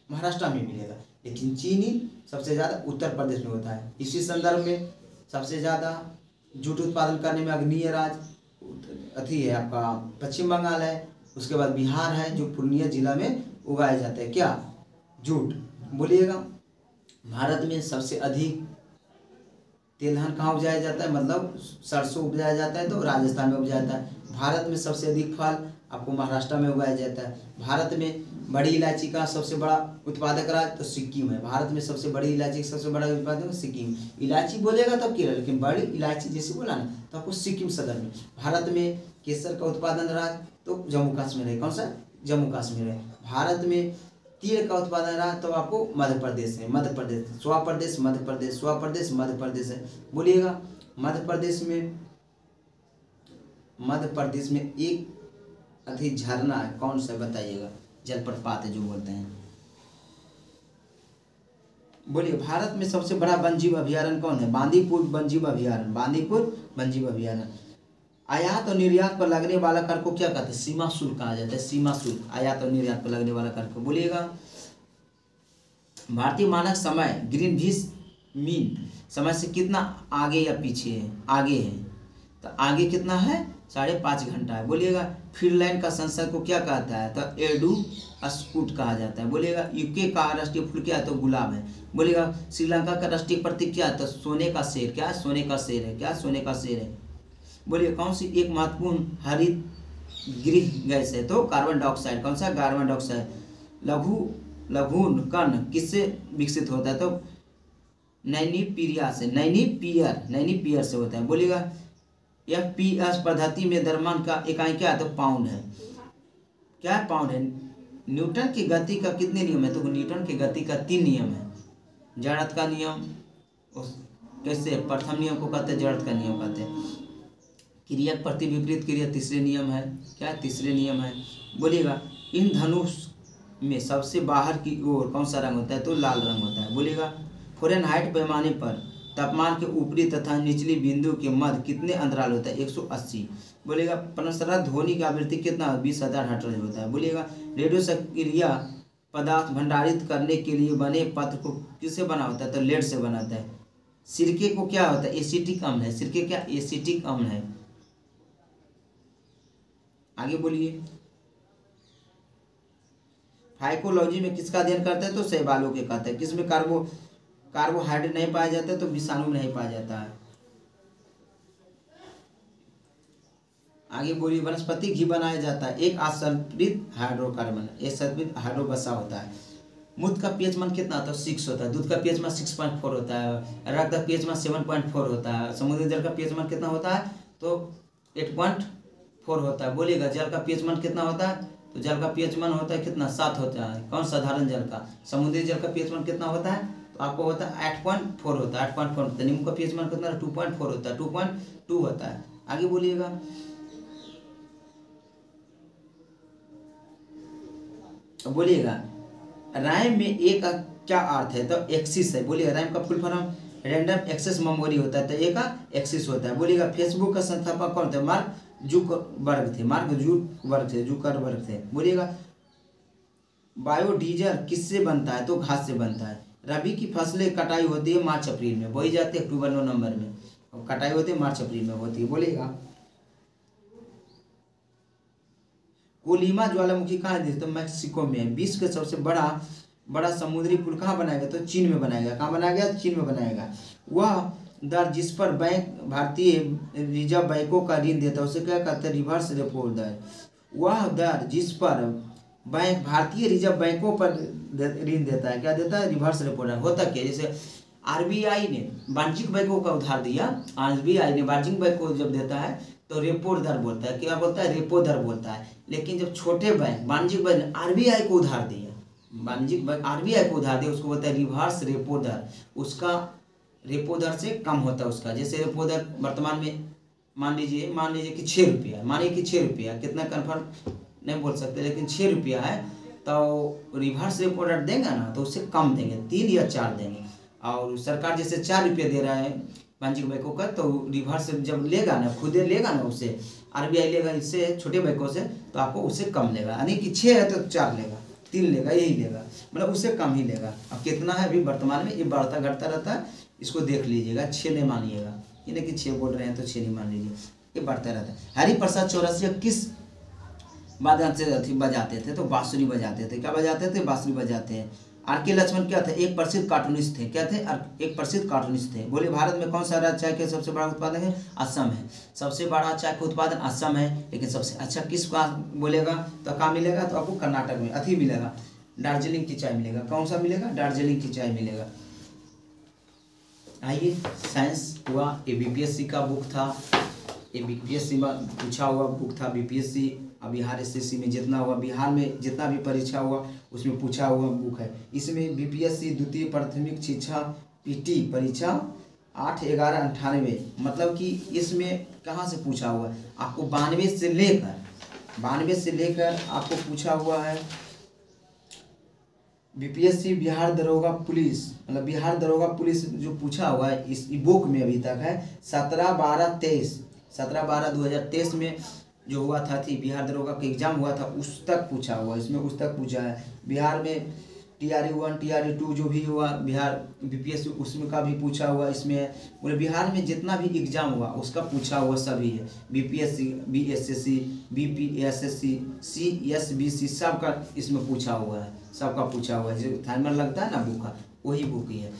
Speaker 1: महाराष्ट्र में मिलेगा, लेकिन चीनी सबसे ज़्यादा उत्तर प्रदेश में होता है। इसी संदर्भ में सबसे ज़्यादा जूट उत्पादन करने में अग्रणीय राज्य अथी है आपका पश्चिम बंगाल है, उसके बाद बिहार है जो पूर्णिया जिला में उगाया जाता है। क्या? जूट। बोलिएगा भारत में सबसे अधिक तेलहन कहाँ उपजाया जाता है, मतलब सरसों उपजाया जाता है तो राजस्थान में उपजाया जाता है। भारत में सबसे अधिक फल आपको महाराष्ट्र में उगाया जाता है। भारत में बड़ी इलायची का सबसे बड़ा उत्पादक राज्य तो सिक्किम है। भारत में सबसे बड़ी इलायची का सबसे बड़ा उत्पादक सिक्किम। इलायची बोलेगा तो केरल, लेकिन बड़ी इलायची जैसे बोला ना तो आपको सिक्किम सदर में। भारत में केसर का उत्पादन राज्य तो जम्मू कश्मीर है। कौन सा? जम्मू कश्मीर है। भारत में तिल का उत्पादन रहा तो आपको मध्य प्रदेश है। मध्य प्रदेश, स्वप्रदेश, मध्य प्रदेश, स्वप्रदेश, मध्य प्रदेश है। बोलिएगा मध्य प्रदेश में एक अति झरना है, कौन सा बताइएगा? जलप्रपात है जो बोलते हैं। बोलिए भारत में सबसे बड़ा वन्यजीव अभयारण्य कौन है? बांदीपुर वन्यजीव अभयारण्य। बांदीपुर वन्यजीव अभयारण्य। आयात और निर्यात पर लगने वाला कर को क्या कहते हैं? सीमा शुल्क कहा जाता है। सीमा शुल्क, आयात और निर्यात पर लगने वाला कर को। बोलिएगा भारतीय मानक समय ग्रीनविच मीन समय से कितना आगे या पीछे है? आगे है। तो आगे कितना है? 5.5 घंटा है। बोलिएगा फिनलैंड का संसद को क्या कहता है? तो एडू स्कूट कहा जाता है। बोलिएगा यूके का राष्ट्रीय फूल क्या है? तो गुलाब है। बोलिएगा श्रीलंका का राष्ट्रीय प्रतीक क्या है? तो सोने का शेर। क्या है? सोने का शेर है। क्या? सोने का शेर है। बोलिए कौन सी एक महत्वपूर्ण हरित गृह गैस है? तो कार्बन डाइऑक्साइड। कौन सा? Carbon dioxide. लघुन कण किससे विकसित होता है? तो नैनीपियर से होता है। बोलिएगा FPS पद्धति में द्रव्यमान का इकाई क्या है? तो पाउंड है। क्या है? पाउंड है। न्यूटन की गति का कितने नियम है? तो न्यूटन की गति का 3 नियम है। जड़त्व का नियम, कैसे? प्रथम नियम को कहते हैं जड़त्व का नियम कहते हैं। क्रिया प्रति विपरीत क्रिया तीसरे नियम है। क्या? तीसरे नियम है। बोलिएगा इन धनुष में सबसे बाहर की ओर कौन सा रंग होता है? तो लाल रंग होता है। बोलिएगा फ़ारेनहाइट पैमाने पर तापमान के ऊपरी तथा निचली बिंदु के मध्य कितने अंतराल होता है? 180। बोलिएगा प्रसरण ध्वनि की आवृत्ति कितना? 20,000 हर्ट्ज होता है। बोलिएगा रेडियो सक्रिय पदार्थ भंडारित करने के लिए बने पत्र को किससे बना होता है? तो लेड से बनाता है। सिरके को क्या होता है? एसिटिक अम्ल है। सिरके क्या? एसिटिक अम्ल है। आगे बोलिए फाइकोलॉजी में किसका अध्ययन करते हैं? तो शैवालों के कहते हैं। किसमें कार्बोहाइड्रेट नहीं पाया जाता है? तो विषाणु में नहीं पाया जाता है। आगे बोलिए वनस्पति घी बनाया जाता है। एक असंतृप्त हाइड्रोकार्बन, एक संतृप्त हाइड्रोबसा होता है। मूत्र का पीएच मान कितना होता है? 6 होता है। दूध का पीएच मान 6.4 होता है। रक्त का पीएच मान 7.4 होता है। समुद्री जल का पीएच मान कितना होता है? तो 8.4 होता है। बोलिएगा जल का पीएच मान कितना होता है? तो जल का पीएच मान होता है कितना? 7 होता है। कौन? साधारण जल का। समुद्री जल का पीएच मान कितना होता है? तो आपको होता है 8.4 होता है। 8.4 होता है। नींबू का पीएच मान कितना? 2.4 होता है। 2.2 होता है। आगे बोलिएगा रैम में एक का क्या अर्थ है? तो एक्सिस है। बोलिएगा रैम का full form random access memory होता है। तो एक का एक्सिस होता है। बोलिएगा फेसबुक का संस्थापक कौन थे? मार्क जुकरबर्ग थे। बोलिएगा बायोडीजल किससे बनता है? तो घास से बनता है। रबी की फसलें कटाई होती है मार्च अप्रैल में, बोई जाती है अक्टूबर नवंबर में, और कटाई होती है मार्च अप्रैल में होती है। बोलिएगा कोलिमा ज्वालामुखी कहाँ है? तो मैक्सिको में है। विश्व के सबसे बड़ा समुद्री पुल कहाँ बनाएगा? तो चीन में बनाएगा। कहाँ बनाएगा? चीन में बनाएगा। वह दर जिस पर बैंक भारतीय रिजर्व बैंकों का ऋण देता है उसे क्या कहते हैं? रिवर्स रेपो दर। वह दर जिस पर बैंक भारतीय रिजर्व बैंकों पर ऋण देता है क्या देता है? रिवर्स रेपो दर। होता क्या? जैसे RBI ने वाणिज्यिक बैंकों का उधार दिया, RBI ने वाणिज्यिक बैंक को जब देता है तो रेपो दर बोलता है। क्या बोलता है? रेपो दर बोलता है। लेकिन जब छोटे बैंक वाणिज्यिक बैंक RBI को उधार दिया, वाणिज्यिक बैंक RBI को उधार दिया, उसको बोलता है रिवर्स रेपो दर। उसका रेपो दर से कम होता है उसका। जैसे रेपो दर वर्तमान में मान लीजिए कि 6 रुपया, मानिए कि 6 रुपया, कितना कन्फर्म नहीं बोल सकते, लेकिन 6 रुपया है तो रिवर्स रेपो दर देंगे ना तो उससे कम देंगे, 3 या 4 देंगे। और सरकार जैसे 4 रुपये दे रहा है वाणिज्यिक बैंकों का, तो रिवर्स जब लेगा ना, खुद लेगा ना, उससे RBI लेगा इससे छोटे बैंकों से, तो आपको उससे कम लेगा। यानी कि 6 है तो 4 लेगा, 3 लेगा, यही लेगा, मतलब उससे कम ही लेगा। अब कितना है अभी वर्तमान में, ये बढ़ता घटता रहता है, इसको देख लीजिएगा। 6 नहीं मानिएगा, ये नहीं कि 6 बोल रहे हैं तो 6 नहीं मान लीजिए। ये बढ़ता रहता है। हरिप्रसाद चौरसिया किस वाद्य से बजाते थे? तो बांसुरी बजाते थे। क्या बजाते थे? बांसुरी बजाते हैं। आर.के. लक्ष्मण क्या थे? एक प्रसिद्ध कार्टूनिस्ट थे। क्या थे? एक प्रसिद्ध कार्टूनिस्ट थे। बोले भारत में कौन सा राज्य चाय का सबसे बड़ा उत्पादक है? असम है। सबसे बड़ा चाय का उत्पादन असम है, लेकिन सबसे अच्छा किस का बोलेगा तो कहाँ मिलेगा? तो आपको कर्नाटक में अथी मिलेगा, दार्जिलिंग की चाय मिलेगा। कौन सा मिलेगा? दार्जिलिंग की चाय मिलेगा। आइए, साइंस हुआ, ये बीपीएससी का बुक था, ये बीपीएससी में पूछा हुआ बुक था। बीपीएससी बिहार एसएससी में जितना हुआ, बिहार में जितना भी परीक्षा हुआ उसमें पूछा हुआ बुक है। इसमें बीपीएससी द्वितीय प्राथमिक शिक्षा पीटी परीक्षा 8/11/98, मतलब कि इसमें कहाँ से पूछा हुआ है? आपको 92 से लेकर आपको पूछा हुआ है। बीपीएससी बिहार दरोगा पुलिस, मतलब बिहार दरोगा पुलिस जो पूछा हुआ है इस बुक में अभी तक है 17/12/2023 में जो हुआ था थी बिहार दरोगा का एग्जाम हुआ था, उस तक पूछा हुआ, इसमें उस तक पूछा है। बिहार में TRE 1 TRE 2 जो भी हुआ बिहार बीपीएससी उसमें का भी पूछा हुआ। इसमें पूरे बिहार में जितना भी एग्जाम हुआ उसका पूछा हुआ सभी है। बीपीएससी, बीएसएससी, बीपीएसएससी, CSBC सबका इसमें पूछा हुआ है, सबका पूछा हुआ है। जो टाइमर लगता है ना बुक का, वही बुक ही है।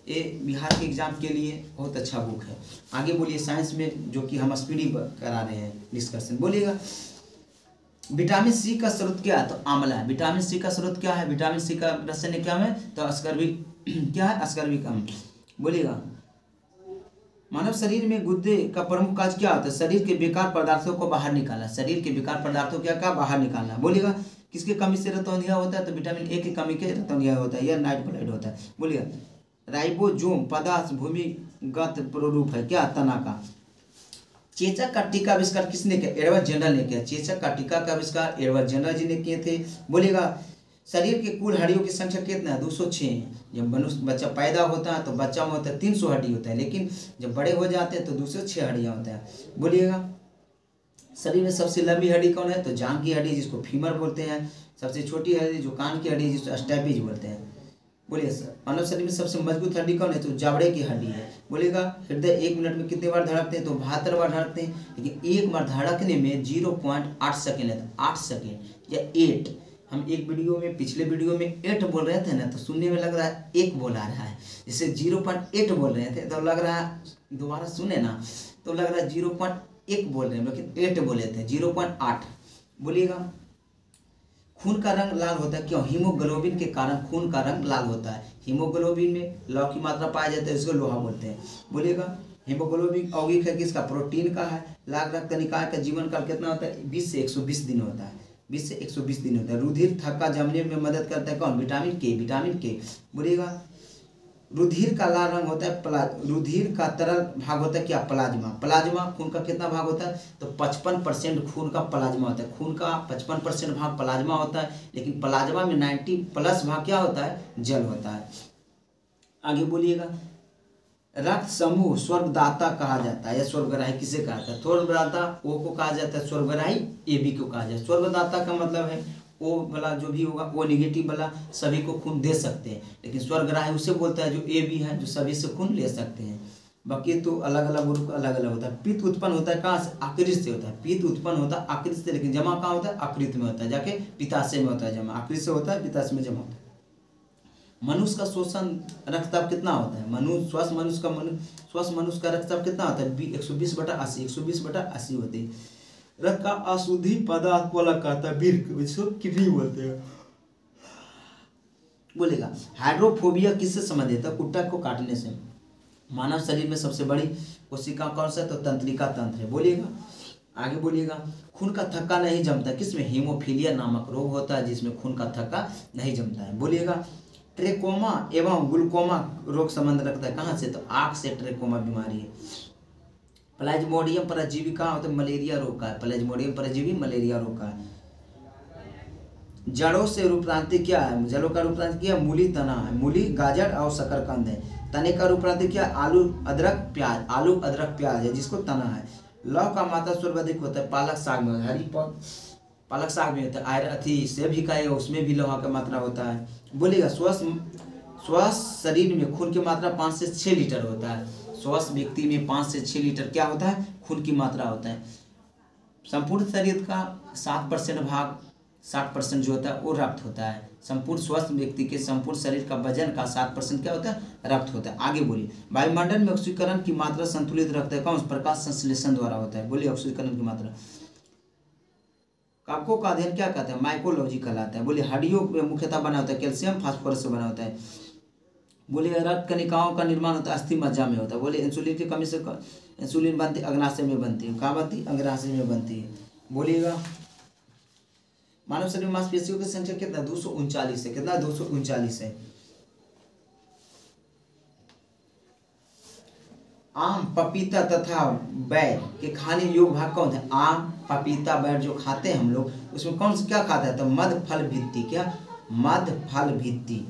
Speaker 1: ये बिहार के एग्जाम के लिए बहुत अच्छा बुक है। आगे बोलिए, साइंस में जो कि हम स्पीडी करा रहे हैं डिस्कशन, बोलिएगा। विटामिन सी का स्रोत क्या है? तो आंवला है। विटामिन सी का स्रोत क्या है? विटामिन सी का रासायनिक क्या है? तो अस्कर्बिक क्या है? अस्कर्बिक अम्ल। बोलिएगा। मानव शरीर में गुर्दे का प्रमुख कार्य क्या होता है? शरीर के बेकार पदार्थों को बाहर निकालना। शरीर के बेकार पदार्थों क्या बाहर निकालना। बोलिएगा। किसके कमी से रतौंधिया होता है? तो विटामिन ए की कमी के रतौंधिया होता है, या नाइट ब्लड होता है। बोलिएगा। राइबोसोम पदार्थ भूमिगत प्रारूप है क्या? तना का। चेचक का टीका आविष्कार किसने किया? एडवर्ड जेनरल ने किया। चेचक का टीका का आविष्कार एडवर्ड जेनरल जी ने किए थे। बोलेगा। शरीर के कुल हड्डियों की संख्या कितना है? 206। जब मनुष्य बच्चा पैदा होता है तो बच्चा में होता है 300 हड्डी होता है, लेकिन जब बड़े हो जाते हैं तो 206 हड्डियाँ होता है। बोलिएगा। शरीर में सबसे लंबी हड्डी कौन है? तो जांघ की हड्डी, जिसको फीमर बोलते हैं। सबसे छोटी हड्डी जो कान की हड्डी, जिसको स्टैपिज बोलते हैं। बोलिए सर। मानव शरीर में सबसे मजबूत हड्डी कौन है? तो जबड़े की हड्डी है। बोलेगा। हृदय 1 मिनट में कितने बार धड़कते हैं? तो 72 बार धड़कते हैं, लेकिन एक बार धड़कने में 0.8 सेकेंड है। 8 सेकेंड या 8। हम एक वीडियो में, पिछले वीडियो में 8 बोल रहे थे ना, तो सुनने में लग रहा है 1 बोल आ रहा है। जैसे 0.8 बोल रहे थे तो लग रहा है, दोबारा सुने ना तो लग रहा है 0.1 बोल रहे हैं, लेकिन 8 बोले थे, 0.8। बोलिएगा। खून का रंग लाल होता है क्यों? हीमोग्लोबिन के कारण खून का रंग लाल होता है। हीमोग्लोबिन में लौह की मात्रा पाया जाता है, इसको लोहा बोलते हैं। बोलिएगा। हीमोग्लोबिन यौगिक है किसका? प्रोटीन का है। लाल रक्त निकाय का जीवन काल कितना होता है? 20 से 120 दिन होता है। 20 से 120 दिन होता है। रुधिर थक्का जमने में मदद करता है कौन? विटामिन के। विटामिन के। बोलिएगा। रुधिर का लाल रंग होता है रुधिर का तरल भाग होता है क्या? प्लाज्मा। प्लाज्मा खून का कितना भाग होता है? तो 55% खून का प्लाज्मा होता है। खून का 55% भाग प्लाज्मा होता है, लेकिन प्लाज्मा में 90+ भाग क्या होता है? जल होता है। आगे बोलिएगा। रक्त समूह स्वर्गदाता कहा जाता है या स्वर्गग्राही किसे कहा जाता है? स्वर्गदाता ओ को कहा जाता है, स्वर्गग्राही AB को कहा जाता है। स्वर्गदाता का मतलब है ओ वाला जो भी होगा, ओ नेगेटिव वाला सभी को खून दे सकते हैं, लेकिन स्वर्गग्राही उसे बोलता है जो AB है, जो सभी से खून ले सकते हैं। बाकी तो अलग अलग ग्रुप अलग अलग होता है। पित्त उत्पन्न होता है कहाँ से? आकृत से होता है। पित्त उत्पन्न होता है आकृत से, लेकिन जमा कहाँ होता है? आकृत में होता है, जाके पित्ताशय में होता है जमा। आकृत से होता है, पित्ताशय में जमा होता है। मनुष्य का शोषण रक्तचाप कितना होता है? स्वस्थ मनुष्य का रक्तचाप कितना होता है? 120/80। 120/80 होती है। रक्त का अशुद्धि पदार्थ को अलग करता है वीर्य, इसको किडनी बोलते हैं। बोलेगा। हाइड्रोफोबिया किससे संबंधित है? कुत्ता को काटने से। मानव शरीर में सबसे बड़ी कोशिका कौन सा है? तो तंत्रिका तंत्र है। बोलिएगा। आगे बोलिएगा। खून का थक्का नहीं जमता किसमें? हीमोफीलिया नामक रोग होता है जिसमें खून का थक्का नहीं जमता है। बोलिएगा। ट्रेकोमा एवं ग्लूकोमा रोग संबंध रखता है कहाँ से? तो आँख से ट्रेकोमा बीमारी है। प्लाज्मोडियम परजीवी कहाँ होता है? मलेरिया रोग का है। प्लाज्मोडियम परजीवी मलेरिया रोग का है। जड़ों से रूपांतरित क्या है? जड़ों का रूपांतरित क्या? मूली तना है। मूली गाजर और शकरकंद है। तने का रूपांतरित क्या? आलू अदरक प्याज। आलू अदरक प्याज है जिसको तना है। लौह का मात्रा सर्वाधिक होता है पालक साग में। हरी पालक साग में होता है। आयरन सेब भी खाएगा, उसमें भी लोहा का मात्रा होता है। बोलिएगा। स्वस्थ शरीर में खून की मात्रा 5 से 6 लीटर होता है। स्वस्थ व्यक्ति में 5 से 6 लीटर क्या होता है, खून की मात्रा होता है। संपूर्ण शरीर का 7% भाग 60% जो होता है वो रक्त होता है। संपूर्ण स्वस्थ व्यक्ति के संपूर्ण शरीर का वजन का 7% क्या होता है, रक्त होता है। आगे बोलिए, वायुमंडल में ऑक्सीकरण की मात्रा संतुलित रखता है कौन, प्रकाश संश्लेषण द्वारा होता है। बोलिए ऑक्सीकरण की मात्रा। कवकों का अध्ययन क्या कहते हैं, माइकोलॉजी कहलाता है। बोलिए हड्डियों में मुख्यतः बना होता है कैल्शियम फास्फोरस से बना होता है। बोलिए रक्त कणिकाओं का निर्माण होता है अस्थि मज्जा में होता है। बोलिए इंसुलिन की कमी से इंसुलिन बनती अग्नाशय में बनती है, कहाँ बनती, अग्नाशय में बनती है। बोलिएगा मानव शरीर में मांसपेशियों की संख्या कितना, 239 है। कितना, 239 है। आम, पपीता तथा बैर के खाने योग्य भाग कौन है, आम, पपीता, बैर जो खाते हैं हम लोग, उसमें कौन सा क्या खाता है, तो मध्य फल भित्ति। क्या, मध्य फल भित्ति।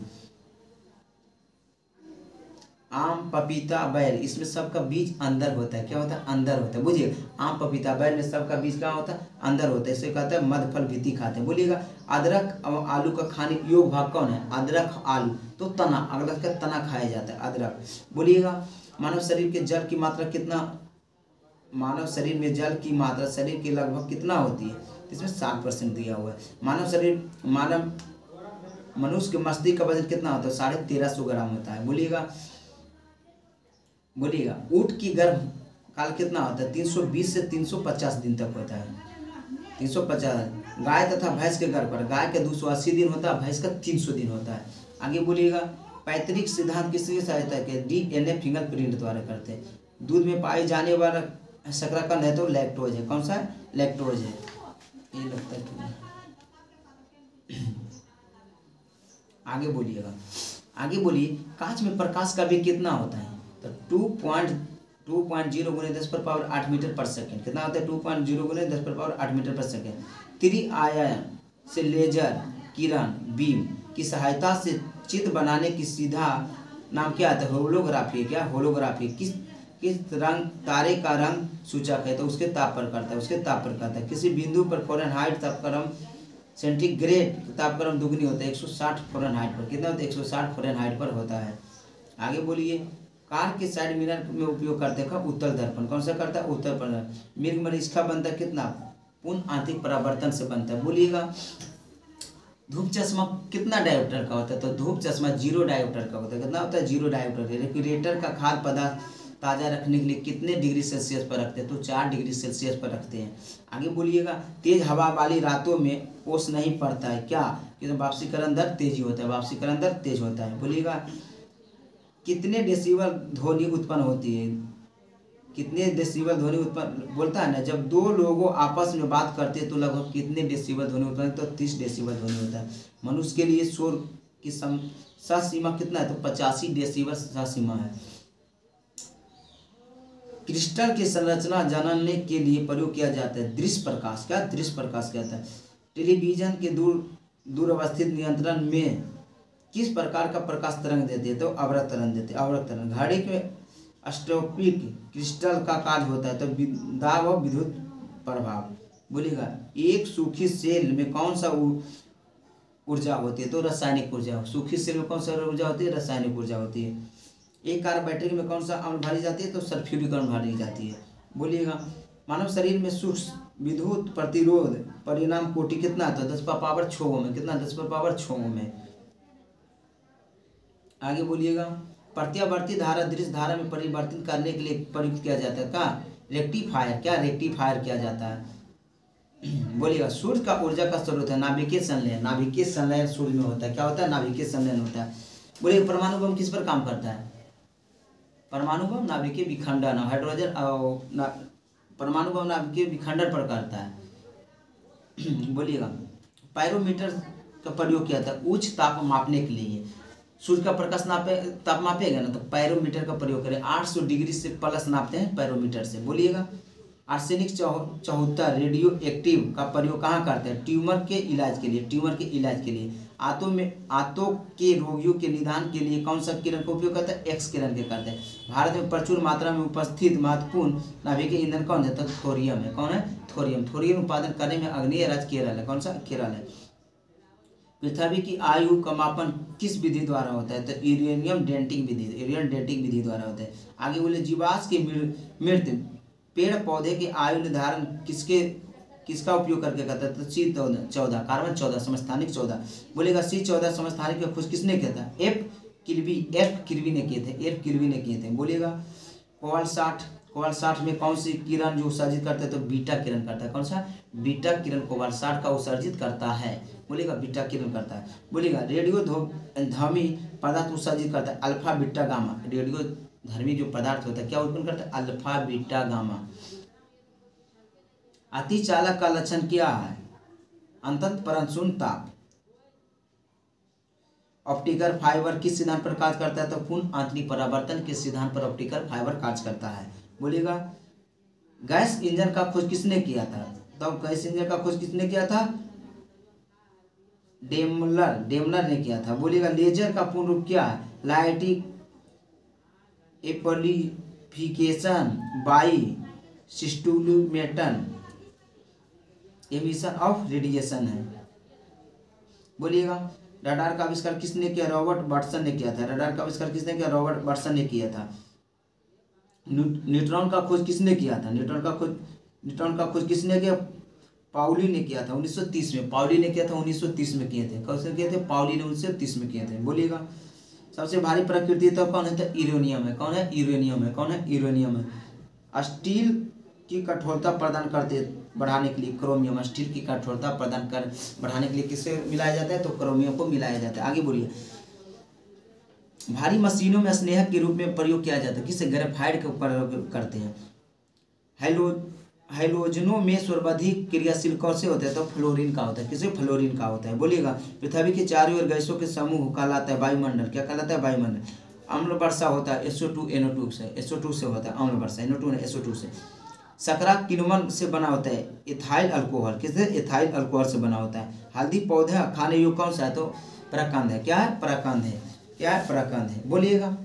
Speaker 1: आम, पपीता, बैर, इसमें सबका बीज अंदर होता है। क्या होता है, अंदर होता है। बुझिए आम, पपीता, बैर में सबका बीज क्या होता है, अंदर होता है। इसे कहते हैं मध्य फल भित्ति खाते हैं। बोलिएगा अदरक और आलू का खाने योग्य भाग कौन है, अदरक, आलू, तो तना, अदरक का तना खाया जाता है, अदरक। बोलिएगा मानव शरीर के जल की मात्रा कितना, मानव शरीर में जल की मात्रा शरीर के लगभग कितना होती है, इसमें 60% दिया हुआ है। मानव मनुष्य के मस्तिष्क का वजन कितना होता है, 1350 ग्राम होता है। बोलिएगा ऊँट की गर्भ काल कितना होता है, 320 से 350 दिन तक होता है, 350। गाय तथा भैंस के गर्भ पर गाय का 280 दिन होता है, भैंस का 300 दिन होता है। आगे बोलिएगा पैतृक सिद्धांत किसकी सहायता के, DNA फिंगरप्रिंट द्वारा करते हैं। दूध में पाई जाने वाला शकरकंद है तो लैक्टोज है। कौन सा है, लैक्टोज है। ये लगता है आगे बोलिएगा, आगे बोलिए कांच में प्रकाश का वेग कितना होता है, तो 2.0 गुने 10⁸ मीटर पर सेकेंड। कितना होता है, 2.0 गुने 10⁸ मीटर पर सेकेंड। त्रिआयाम से लेजर किरण बीम की सहायता से चित्र बनाने की सीधा नाम क्या आता है, होलोग्राफी। क्या, होलोग्राफी। किस रंग तारे का रंग सूचक है, तो उसके ताप पर करता है, उसके ताप पर करता है। किसी बिंदु पर फ़ारेनहाइट तापक्रम सेंटीग्रेड तापक्रम दुगनी होता है 160 फ़ारेनहाइट पर। कितना होता है, 160 फ़ारेनहाइट पर होता है। आगे बोलिए कार के साइड मिरर में उपयोग करते हैं उत्तल दर्पण। कौन सा करता है, उत्तल दर्पण। मिर्ग मरीज का बनता है कितना, पूर्ण आंतरिक परावर्तन से बनता है। बोलिएगा धूप चश्मा कितना डायोप्टर का होता है, तो धूप चश्मा 0 डायोप्टर का होता है। कितना होता है, 0 डायोप्टर। रेफ्रिजरेटर का खाद्य पदार्थ ताज़ा रखने के लिए कितने डिग्री सेल्सियस पर रखते हैं, तो 4 डिग्री सेल्सियस पर रखते हैं। आगे बोलिएगा तेज हवा वाली रातों में ओस नहीं पड़ता है। क्या, कि तो वापसीकरण दर तेजी होता है, वापसीकरण दर तेज होता है। बोलिएगा कितने डेसिबल ध्वनि उत्पन्न होती है, कितने डेसिबल ध्वनि उत्पन्न, बोलता है ना जब 2 लोगों आपस में बात करते हैं तो लगभग कितने डेसिबल ध्वनि उत्पन्न, तो 30 डेसिबल ध्वनि होता है। मनुष्य के लिए शोर की सीमा कितना है, तो 85 डेसिबल सीमा है। क्रिस्टल की संरचना जानने के लिए प्रयोग किया जाता है दृश्य प्रकाश। क्या, दृश्य प्रकाश कहता है। टेलीविजन के दूर अवस्थित नियंत्रण में किस प्रकार का प्रकाश तरंग देते हैं, तो अवरक्त तरंग देते हैं, अवरक्त तरंग। घड़ी में स्टोपिक क्रिस्टल का कार्य होता है, तो दाब और विद्युत प्रभाव। बोलिएगा एक सूखी सेल में कौन सा ऊर्जा होती है, तो रासायनिक ऊर्जा। सूखी सेल में कौन सा ऊर्जा होती है, रासायनिक ऊर्जा होती है। एक कार बैटरी में कौन सा अम्ल भरी जाती है, तो सल्फ्यूरिक अम्ल भरी जाती है। बोलिएगा मानव शरीर में सूक्ष्म विद्युत प्रतिरोध परिणाम कोटि कितना आता है, 10⁻6 में। कितना, 10⁻6 में। आगे बोलिएगा प्रत्यावर्ती धारा दृश्य धारा में परिवर्तित करने के लिए प्रयुक्त किया जाता है। क्या, रेक्टिफायर। क्या, रेक्टिफायर किया जाता है। बोलिएगा सूर्य का ऊर्जा का स्रोत है नाभिकीय संलयन। नाभिकीय संलयन सूर्य में होता है। क्या होता है, नाभिकीय संलयन होता है। बोलिए परमाणु बम किस पर काम करता है, परमाणु बम नाभिकीय विखंडन, हाइड्रोजन परमाणु बम नाभिकीय विखंडन पर करता है। बोलिएगा पायरोमीटर का प्रयोग किया था उच्च ताप मापने के लिए। सूर्य का प्रकाश ताप मापेगा ना, तो पायरोमीटर का प्रयोग करें। 800 डिग्री से प्लस नापते हैं पायरोमीटर से। बोलिएगा आर्सेनिक 74 रेडियो एक्टिव का प्रयोग कहाँ करते हैं, ट्यूमर के इलाज के लिए। ट्यूमर के इलाज के लिए आंतों के रोगियों के निदान के लिए कौन सा किरण का उपयोग करता है, एक्स किरण के करते हैं। भारत में प्रचुर मात्रा में उपस्थित महत्वपूर्ण नाभिकीय ईंधन कौन है, तो थोरियम है। कौन है, थोरियम। थोरियम उत्पादन करने में अग्रणीय राज्य केरल है। कौन सा, केरल है। पृथ्वी की आयु का मापन किस विधि द्वारा होता है? तो यूरेनियम डेटिंग विधि द्वारा होता है। आगे बोले जीवाश्म की मृत पेड़ पौधे के आयु निर्धारण किसका उपयोग करके करता है? तो C14 कार्बन 14 समस्थानिक 14। बोलेगा C14 समस्थानिक का खोज किसने किया था? एफ किल्वी ने किए थे। बोलिएगा कोबाल्ट 60 में कौन सी किरण जो उत्सर्जित करता है? तो बीटा किरण करता है। कौन सा? बीटा किरण कोबाल्ट 60 का उत्सर्जित करता है। बोलेगा बीटा किरण करता है। बोलेगा रेडियोधर्मी पदार्थ उत्सर्जित करता है अल्फा बीटा गामा। रेडियोधर्मी जो पदार्थ होता है क्या उत्पन्न करता है? Alpha beta gamma. अतिचालक का लक्षण क्या है? अंतत परशून्य ताप। ऑप्टिकल फाइबर किस सिद्धांत पर कार्य करता है? तो पूर्ण आंतरिक परावर्तन के सिद्धांत पर ऑप्टिकल फाइबर कार्य करता है। बोलिएगा गैस इंजन का खोज किसने किया था? तो गैस इंजन का खोज किसने किया था? डेमलर ने किया था। बोलिएगा लेजर का पूर्ण रूप क्या है? Lighting amplification by stimulation emission of radiation है। बोलिएगा रडार का आविष्कार किसने किया? रॉबर्ट वाटसन ने किया था। रडार का आविष्कार किसने किया? रॉबर्ट वाटसन ने किया था। न्यूट्रॉन का खोज किसने किया था? न्यूट्रॉन का खोज किसने किया? पाउली ने किया था 1930 में। पाउली ने किया था 1930 में किए थे। कौन से किए थे? पाउली ने 1930 में किए थे। बोलिएगा सबसे भारी प्रकृति तो कौन है? तो यूरेनियम है। कौन है? यूरेनियम है। स्टील की कठोरता प्रदान करते बढ़ाने के लिए क्रोमियम। स्टील की कठोरता प्रदान कर बढ़ाने के लिए किससे मिलाया जाता है? तो क्रोमियम को मिलाया जाता है। आगे बोलिए भारी मशीनों में स्नेहक के रूप में प्रयोग किया जाता है। किससे? ग्रेफाइट का प्रयोग करते हैं। हैलोजनों में सर्वाधिक क्रियाशील कौन से होते हैं? तो फ्लोरीन का होता है। किसे? फ्लोरीन का होता है। बोलिएगा पृथ्वी के चारों ओर गैसों के समूह कहलाता है वायुमंडल। क्या कहलाता है? वायुमंडल। अम्ल वर्षा होता है SO2 NO2 से। SO2 से होता है अम्ल वर्षा। NO2 ने SO2 से। शकरा किण्वन से बना होता है इथाइल अल्कोहल। किससे? इथाइल अल्कोहल से बना होता है। हल्दी पौधा खाने योग्य कौन सा है? तो प्रकंद है। क्या है? प्रकंद है। क्या है? प्रकंद है। बोलिएगा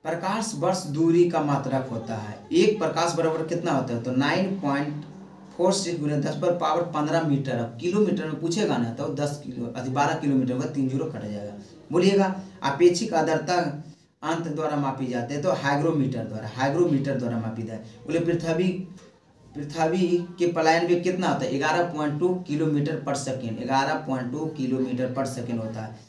Speaker 1: प्रकाश वर्ष दूरी का मात्रक होता है। एक प्रकाश बराबर कितना होता है? तो 9.46 × 10⁻15 मीटर। अब किलोमीटर में पूछेगा ना तो 12 किलोमीटर होगा। 3 जीरो कट जाएगा। बोलिएगा अपेक्षिक आर्द्रता अंत द्वारा मापी जाते हैं तो हाइग्रोमीटर द्वारा मापी जाए। बोले पृथ्वी के पलायन वेग कितना होता है? 11.2 किलोमीटर पर सेकेंड। 11.2 किलोमीटर पर सेकेंड होता है।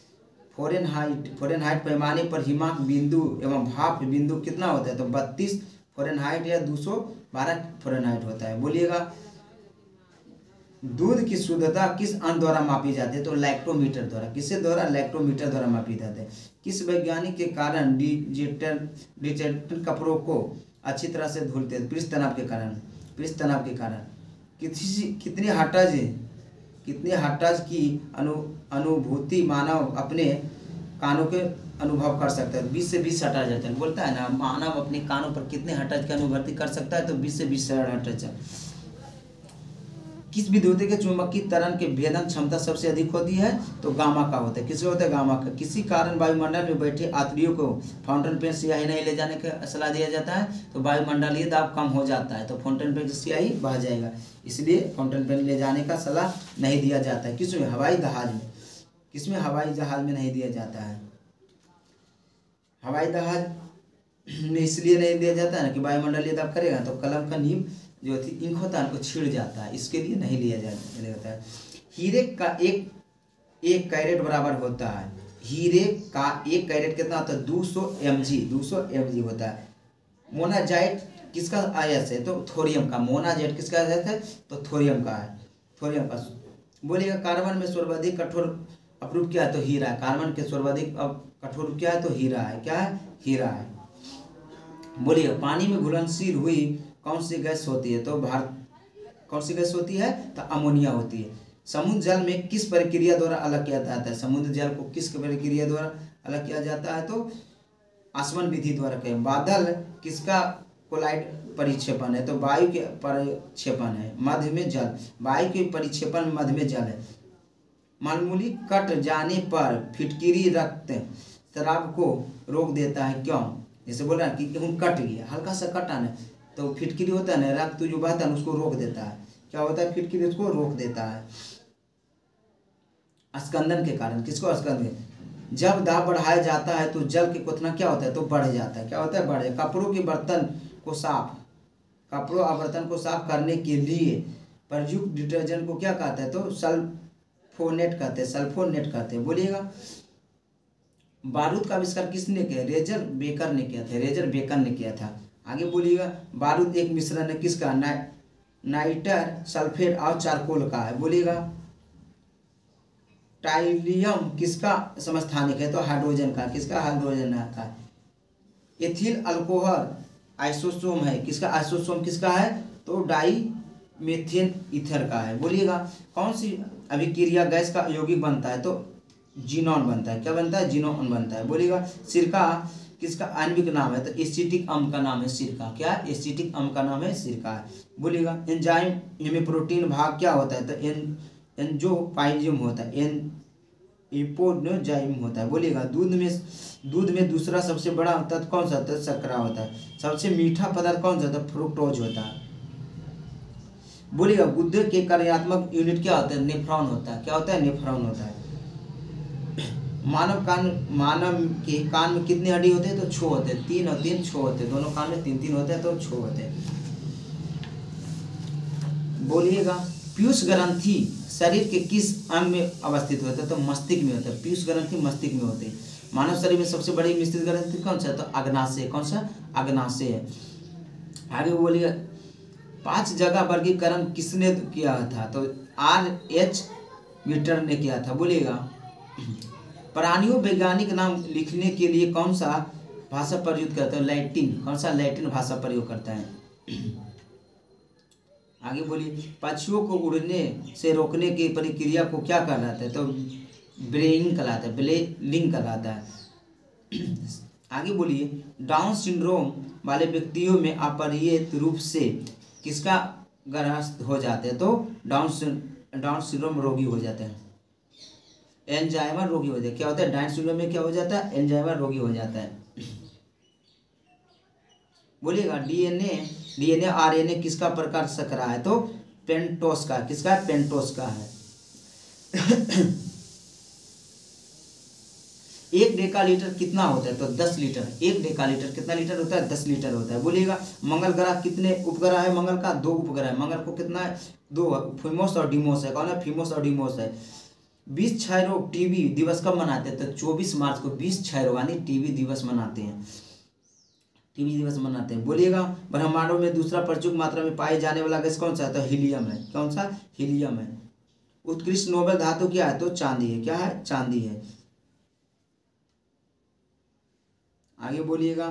Speaker 1: फ़ारेनहाइट पैमाने पर हिमांक बिंदु एवं भाप बिंदु कितना होता है? तो 32 फ़ारेनहाइट या 212 फ़ारेनहाइट होता है। बोलिएगा दूध की शुद्धता किस अंक द्वारा मापी जाती है? तो लैक्टोमीटर द्वारा। किससे द्वारा? लैक्टोमीटर द्वारा मापी जाती है। किस वैज्ञानिक के कारण डिटर्जेंट कपड़ों को अच्छी तरह से धुलते हैं? पृष्ठ तनाव के कारण। कितने हर्ट्ज की अनुभूति मानव अपने कानों के अनुभव कर सकता है? 20 से 20 हर्ट्ज बोलता है ना। मानव अपने कानों पर कितने हर्ट्ज की अनुभूति कर सकता है? तो 20 से 20 हर्ट्ज। किस विद्युत के चुंबकीय त्वरण के भेदन क्षमता सबसे अधिक होती है? तो गामा का होता है। किससे होता है? गामा का। किसी कारण वायुमंडल में बैठे यात्रियों को फाउंटेन पेन स्याही नहीं ले जाने का सलाह दिया जाता है तो वायुमंडलीय दाब कम हो जाता है तो फाउंटेन पेन से स्याही बह जाएगा। इसलिए फाउंटेन पेन ले जाने का सलाह नहीं दिया जाता है। किसमें? हवाई जहाज में। किसमें? हवाई जहाज में नहीं दिया जाता है। हवाई जहाज में इसलिए नहीं दिया जाता है ना कि वायुमंडलीय दाब करेगा तो कलम का नीब जो थी इंक होता है उनको छिड़ जाता है। इसके लिए नहीं लिया जाता है। हीरे का एक कैरेट बराबर होता है। हीरे का एक कैरेट कितना होता है? 200 mg होता है। मोनाजाइट किसका आयस है? तो थोरियम का। मोनाजाइट किसका आयस है? तो थोरियम का है। थोरियम का। बोलिएगा कार्बन में सर्वाधिक कठोर अपरूप क्या है? तो हीरा है। कार्बन के सर्वाधिक कठोर क्या है? तो हीरा है। क्या है? हीरा है। बोलिए पानी में घुलनशील हुई कौन सी गैस होती है? तो कौन सी गैस होती है? तो अमोनिया होती है। समुद्र जल में किस प्रक्रिया द्वारा अलग किया जाता है? समुद्र जल को किस प्रक्रिया द्वारा अलग किया जाता है? तो आसवन विधि द्वारा कहें। बादल किसका कोलाइड परिक्षेपण है? तो वायु के परिक्षेपण है। मध्य में जल। वायु के परिक्षेपण में मध्य में जल है। मामूली कट जाने पर फिटकिरी रक्त शराब को रोक देता है। क्यों? जैसे बोल रहा है कि कट गया, हल्का सा कटा ना तो फिटकिरी होता है ना, रक्त जो बहता है उसको रोक देता है। क्या होता है? फिटकिरी उसको रोक देता है। स्कंदन के कारण। किसको? स्कंदन। जब दाब बढ़ाया जाता है तो जल की क्वथना क्या होता है? तो बढ़ जाता है। क्या होता है? बढ़ जाता है। कपड़ों के बर्तन को साफ कपड़ों और बर्तन को साफ करने के लिए प्रयुक्त डिटर्जेंट को क्या कहते हैं? तो सल्फोनेट कहते हैं। सल्फोनेट कहते हैं। बोलिएगा। बारूद का आविष्कार किसने किया? रेजर बेकर ने किया था। रेजर बेकर ने किया था। आगे बोलिएगा। बारूद एक मिश्रण है किसका? नाइटर सल्फेट और चारकोल का है। बोलिएगा। टाइलियम किसका समस्थानिक है? तो हाइड्रोजन का। किसका? हाइड्रोजन का। एथिल अल्कोहल आइसोसोम है। किसका? आइसोसोम किसका है? तो डाई मेथेन ईथर का है। बोलिएगा। कौन सी अभिक्रिया गैस का यौगिक बनता है? तो जीनॉन बनता है। क्या बनता है? जीनॉन बनता है। बोलिएगा। सिरका किसका आणविक नाम है? तो एसिटिक अम्ल का नाम है सिरका। क्या? एसिटिक अम्ल का नाम है सिरका है। बोलिएगा। एंजाइम में प्रोटीन भाग क्या होता है? तो एंजोपाइजियम होता है। एपोनोजाइम होता है। बोलिएगा। दूध में दूसरा सबसे बड़ा तत्व कौन सा? तो शर्करा होता है। सबसे मीठा पदार्थ कौन सा? तो फ्रुक्टोज होता है। बोलिएगा। गुर्दे के कार्यात्मक यूनिट क्या होता है? नेफ्रॉन होता है। क्या होता है? नेफ्रॉन होता है। मानव के कान में कितने हड्डी होते हैं? तो 6 होते हैं। 3 और 3 6 होते हैं। दोनों कान में 3 3 होते हैं तो 6 होते हैं। बोलिएगा। पीयूष ग्रंथि शरीर के किस अंग में अवस्थित होता है? तो मस्तिष्क में होता है। पीयूष ग्रंथि मस्तिष्क में होते हैं। मानव शरीर में सबसे बड़ी विस्तृत ग्रंथि कौन सा है? तो अग्नाशय। कौन सा? अग्नाशय है। आगे बोलिए। 5 जगह वर्गीकरण किसने किया था? तो R.H. मीटर ने किया था। बोलिएगा। प्राणियों वैज्ञानिक नाम लिखने के लिए कौन सा भाषा प्रयुक्त करता है? लैटिन। कौन सा? लैटिन भाषा प्रयोग करता है। आगे बोलिए। पक्षियों को उड़ने से रोकने की प्रक्रिया को क्या कहलाता है? तो ब्रेइंग कहलाता है। ब्रेइंग कहलाता है। आगे बोलिए। डाउन सिंड्रोम वाले व्यक्तियों में अपरिहार्य रूप से किसका ग्रस्त हो जाते हैं? तो डाउन सिंड्रोम रोगी हो जाते हैं। एल्जाइमर रोगी हो जाता है। क्या होता है? डाउन सिंड्रोम में क्या हो जाता है? एल्जाइमर रोगी हो जाता है। बोलिएगा। डीएनए आरएनए किसका प्रकार शर्करा है? तो पेंटोस का। किसका? पेंटोस का है। 1 डेकालीटर कितना होता है? तो 10 लीटर। 1 डेकालीटर कितना लीटर होता है? 10 लीटर होता है। बोलिएगा। मंगल ग्रह कितने उपग्रह है? मंगल का 2 उपग्रह है। मंगल को कितना है? 2। फीमोस और डीमोस है। कौन है? फीमोस और डीमोस है। 20 क्षय रोग टीबी दिवस कब मनाते हैं? तो 24 मार्च को 20 क्षय रोग यानी टीबी दिवस मनाते हैं। टीबी दिवस मनाते हैं। बोलिएगा। ब्रह्मांडों में दूसरा प्रचुर मात्रा में पाए जाने वाला गैस कौन सा है? तो हीलियम है। कौन सा? हीलियम है। उत्कृष्ट नोबेल धातु क्या है? तो चांदी है। क्या है? चांदी है। आगे बोलिएगा।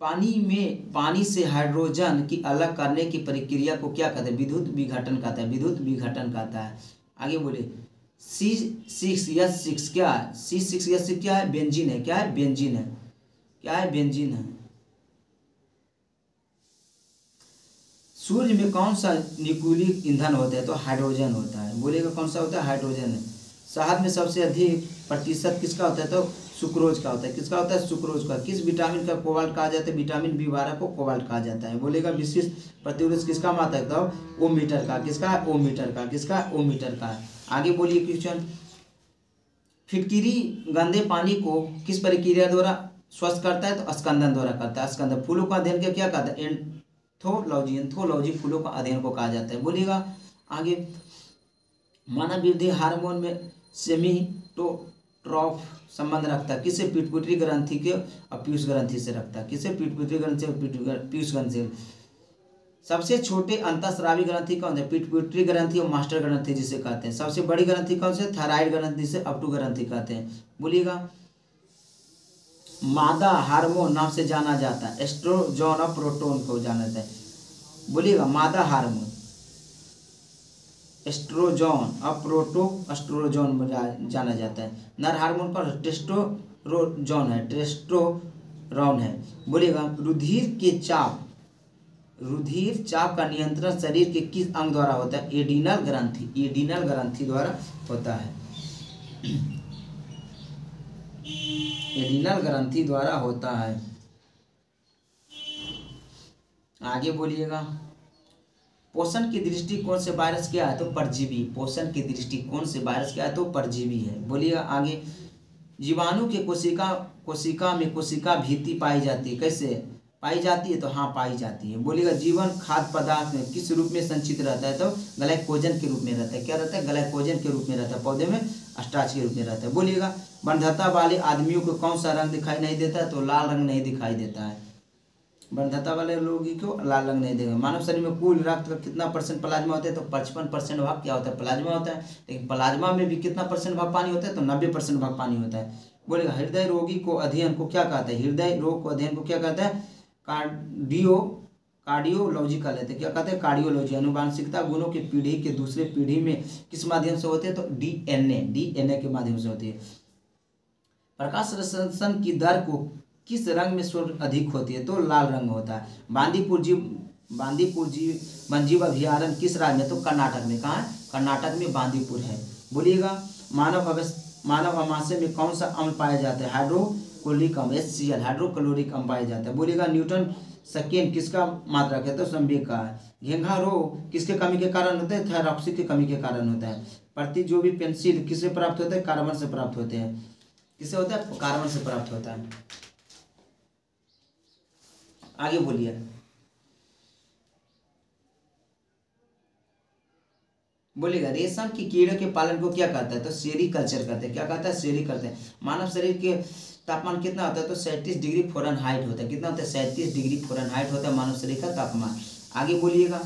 Speaker 1: पानी से हाइड्रोजन की अलग करने की प्रक्रिया को क्या कहते हैं? विद्युत विघटन कहता है। विद्युत विघटन कहता है। आगे बोलिए। C6H6 क्या है? C6H6 क्या है? बेंजीन है। क्या है? बेंजीन है। क्या है? बेंजीन है। सूर्य में कौन सा न्यूक्लिक ईंधन होता है? तो हाइड्रोजन होता है। बोलिएगा। कौन सा होता है? हाइड्रोजन है। शहद में सबसे अधिक प्रतिशत किसका होता है? तो सुक्रोज का होता है। किसका होता है? सुक्रोज का। किस विटामिन का कोबाल्ट कहा जाता है? विटामिन B12 को कोबाल्ट कहा जाता है। बोलेगा। विशिष्ट प्रतिरोध किसका मात्रक है? तो ओमीटर का। किसका? ओमीटर का। किसका? ओमीटर का। आगे बोलिए। क्वेश्चन। फिटकिरी गंदे पानी को किस प्रक्रिया द्वारा स्वच्छ करता है? तो स्कंदन द्वारा करता है। स्कंदन। फूलों का अध्ययन क्या कहता है? एंथोलॉजी। एंथोलॉजी फूलों का अध्ययन को कहा जाता है। बोलिएगा। आगे। मानव वृद्धि हार्मोन में सेमीटोट्रॉफ संबंध रखता है। किससे? पिट्यूटरी ग्रंथि के और पीयूष ग्रंथि से रखता है। किससे? पिट्यूटरी ग्रंथि और पीयूष ग्रंथि से। सबसे छोटे अंतःस्रावी ग्रंथि कौन है? पिट्यूटरी ग्रंथि और मास्टर ग्रंथि जिसे कहते हैं। सबसे बड़ी ग्रंथि कौन से? थायराइड ग्रंथि से अपटू ग्रंथि कहते हैं। बोलिएगा। मादा हार्मोन नाम से जाना जाता है। एस्ट्रोजन और प्रोटोन को जाना जाता है। बोलिएगा। मादा हार्मोन एस्ट्रोजन और एस्ट्रोजन जाना जाता है। नर हार्मोन का टेस्टोस्टेरोन है। टेस्टोस्टेरोन है। बोलिएगा। रुधिर चाप का नियंत्रण शरीर के किस अंग द्वारा होता है? एडिनल ग्रंथि। एडिनल ग्रंथि द्वारा होता है। एडिनल ग्रंथि द्वारा होता है। आगे बोलिएगा। पोषण के दृष्टिकोण से वायरस क्या है? तो परजीवी। पोषण के दृष्टिकोण से वायरस क्या है? तो परजीवी है। बोलिएगा आगे। जीवाणु के कोशिका में कोशिका भीति पाई जाती है। कैसे पाई जाती है? तो हाँ पाई जाती है। बोलिएगा जीवन खाद्य पदार्थ में किस रूप में संचित रहता है? तो ग्लाइकोजन के रूप में रहता है। क्या रहता है? ग्लाइकोजन के रूप में रहता है। पौधे में स्टार्च के रूप में रहता है। बोलिएगा वंध्यता वाले आदमियों को कौन सा रंग दिखाई नहीं देता है? तो लाल रंग नहीं दिखाई देता है। वंध्यता वाले लोगों को लाल रंग नहीं देगा। मानव शरीर में कुल रक्त का कितना % प्लाज्मा होता है? तो 55% भाग क्या होता है? प्लाज्मा होता है। लेकिन प्लाज्मा में भी कितना % भाग पानी होता है? तो 90% भाग पानी होता है। बोलेगा हृदय रोगी को अध्ययन को क्या कहते हैं? हृदय रोग को अध्ययन को क्या कहते हैं? कार्डियोलॉजी का लेते हैं। क्या कहते हैं? कार्डियोलॉजी। आनुवांशिकता गुणों की पीढ़ी के दूसरे पीढ़ी में किस माध्यम से होते हैं? तो डीएनए के माध्यम से होती है। प्रकाश संश्लेषण की दर को किस रंग में स्वर अधिक होती है? तो लाल रंग होता है। बांदीपुर वन्यजीव अभयारण्य किस राज्य में? तो कर्नाटक में। कहाँ है? कर्नाटक में बांदीपुर है। बोलिएगा मानव आमाशय में कौन सा अम्ल पाया जाता है? हाइड्रोक्लोरिक अम्ल, HCl हाइड्रोक्लोरिक अम्ल पाया जाता है। बोलिएगा न्यूटन सेकेंड किसका मात्रक है? तो संवेग का है। घेंघा रोग किसके कमी के कारण होता है? थायरॉक्सिन की कमी के कारण होता है। प्रतिजोभी पेंसिल किससे प्राप्त होता है? कार्बन से प्राप्त होते हैं। किससे होता है? कार्बन से प्राप्त होता है। आगे बोलिए। बोलेगा रेशम की कीड़े के पालन को क्या कहता है? तो सेरीकल्चर कहते हैं। क्या कहता है? सेरी करते हैं। मानव शरीर के तापमान कितना होता है? तो 37 डिग्री फ़ारेनहाइट होता है। कितना होता है? 37 डिग्री फ़ारेनहाइट होता है मानव शरीर का तापमान। आगे बोलिएगा।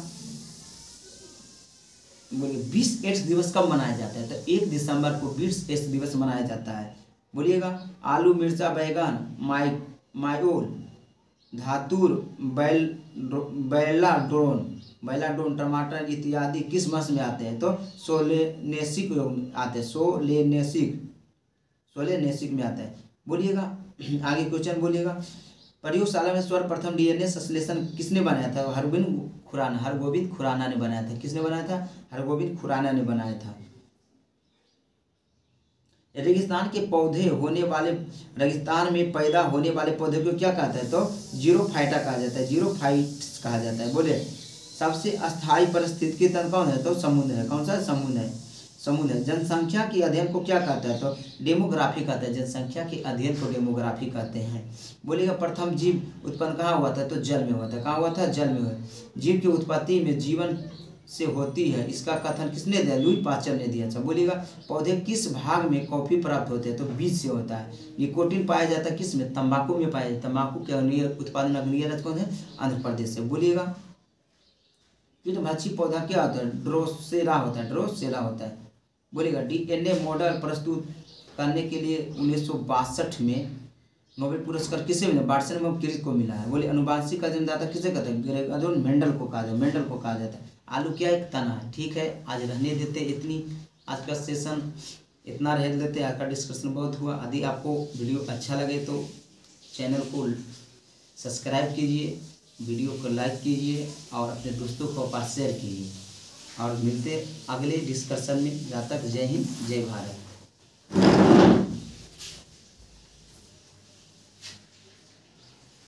Speaker 1: बोलिए विश्व एड्स दिवस कब मनाया जाता है? तो 1 दिसंबर को विश्व एड्स दिवस मनाया जाता है। बोलिएगा आलू, मिर्चा, बैगन, मायोल, धातुर, बैलाडोन, टमाटर इत्यादि किस मास में आते हैं? तो सोलेनेसिक आते हैं। सोलेनेसिक में आता है। बोलिएगा आगे क्वेश्चन। बोलिएगा प्रयोगशाला में सर्वप्रथम डीएनए संश्लेषण किसने बनाया था? हरगोविंद खुराना ने बनाया था। किसने बनाया था? हरगोविंद खुराना ने बनाया था। रेगिस्तान में पैदा होने वाले पौधे को क्या कहता है? तो जीरोफाइटा कहा जाता है। जीरोफाइट्स कहा जाता है। बोले सबसे अस्थायी पारिस्थितिकी तंत्र कौन है? तो समुद्र है। कौन सा? समुद्र है। जनसंख्या के अध्ययन को क्या कहता है? तो डेमोग्राफी कहता है। जनसंख्या के अध्ययन को डेमोग्राफी कहते हैं। बोलिएगा प्रथम जीव उत्पन्न कहाँ हुआ था? तो जल में हुआ था। कहाँ हुआ था? जल में हुआ। जीव की उत्पत्ति में जीवन से होती है, इसका कथन किसने दिया? लुई पास्चर ने दिया था। बोलिएगा पौधे किस भाग में कॉफी प्राप्त होते हैं? तो बीज से होता है। निकोटीन पाया जाता है किस में? तंबाकू में पाया जाता है। तंबाकू के उत्पादन अग्रणी राज्य कौन है? आंध्र प्रदेश से। बोलिएगा कीटभक्षी पौधा क्या होता है? ड्रोसेरा होता है। बोलिएगा डीएनए मॉडल प्रस्तुत करने के लिए 1962 में नोबेल पुरस्कार किसे मिला? वाटसन क्रिक को मिला है। बोले अनुवांशिक का जन्मदाता किसे कहते हैं? ग्रेगोर मेंडल को कहा जाता है। आलू क्या एक तना है। ठीक है, आज रहने देते इतनी। आज का सेशन इतना रह देते। आज का डिस्कशन बहुत हुआ। यदि आपको वीडियो अच्छा लगे तो चैनल को सब्सक्राइब कीजिए, वीडियो को लाइक कीजिए और अपने दोस्तों को पास शेयर कीजिए। और मिलते अगले डिस्कशन में। जब तक जय हिंद, जय भारत।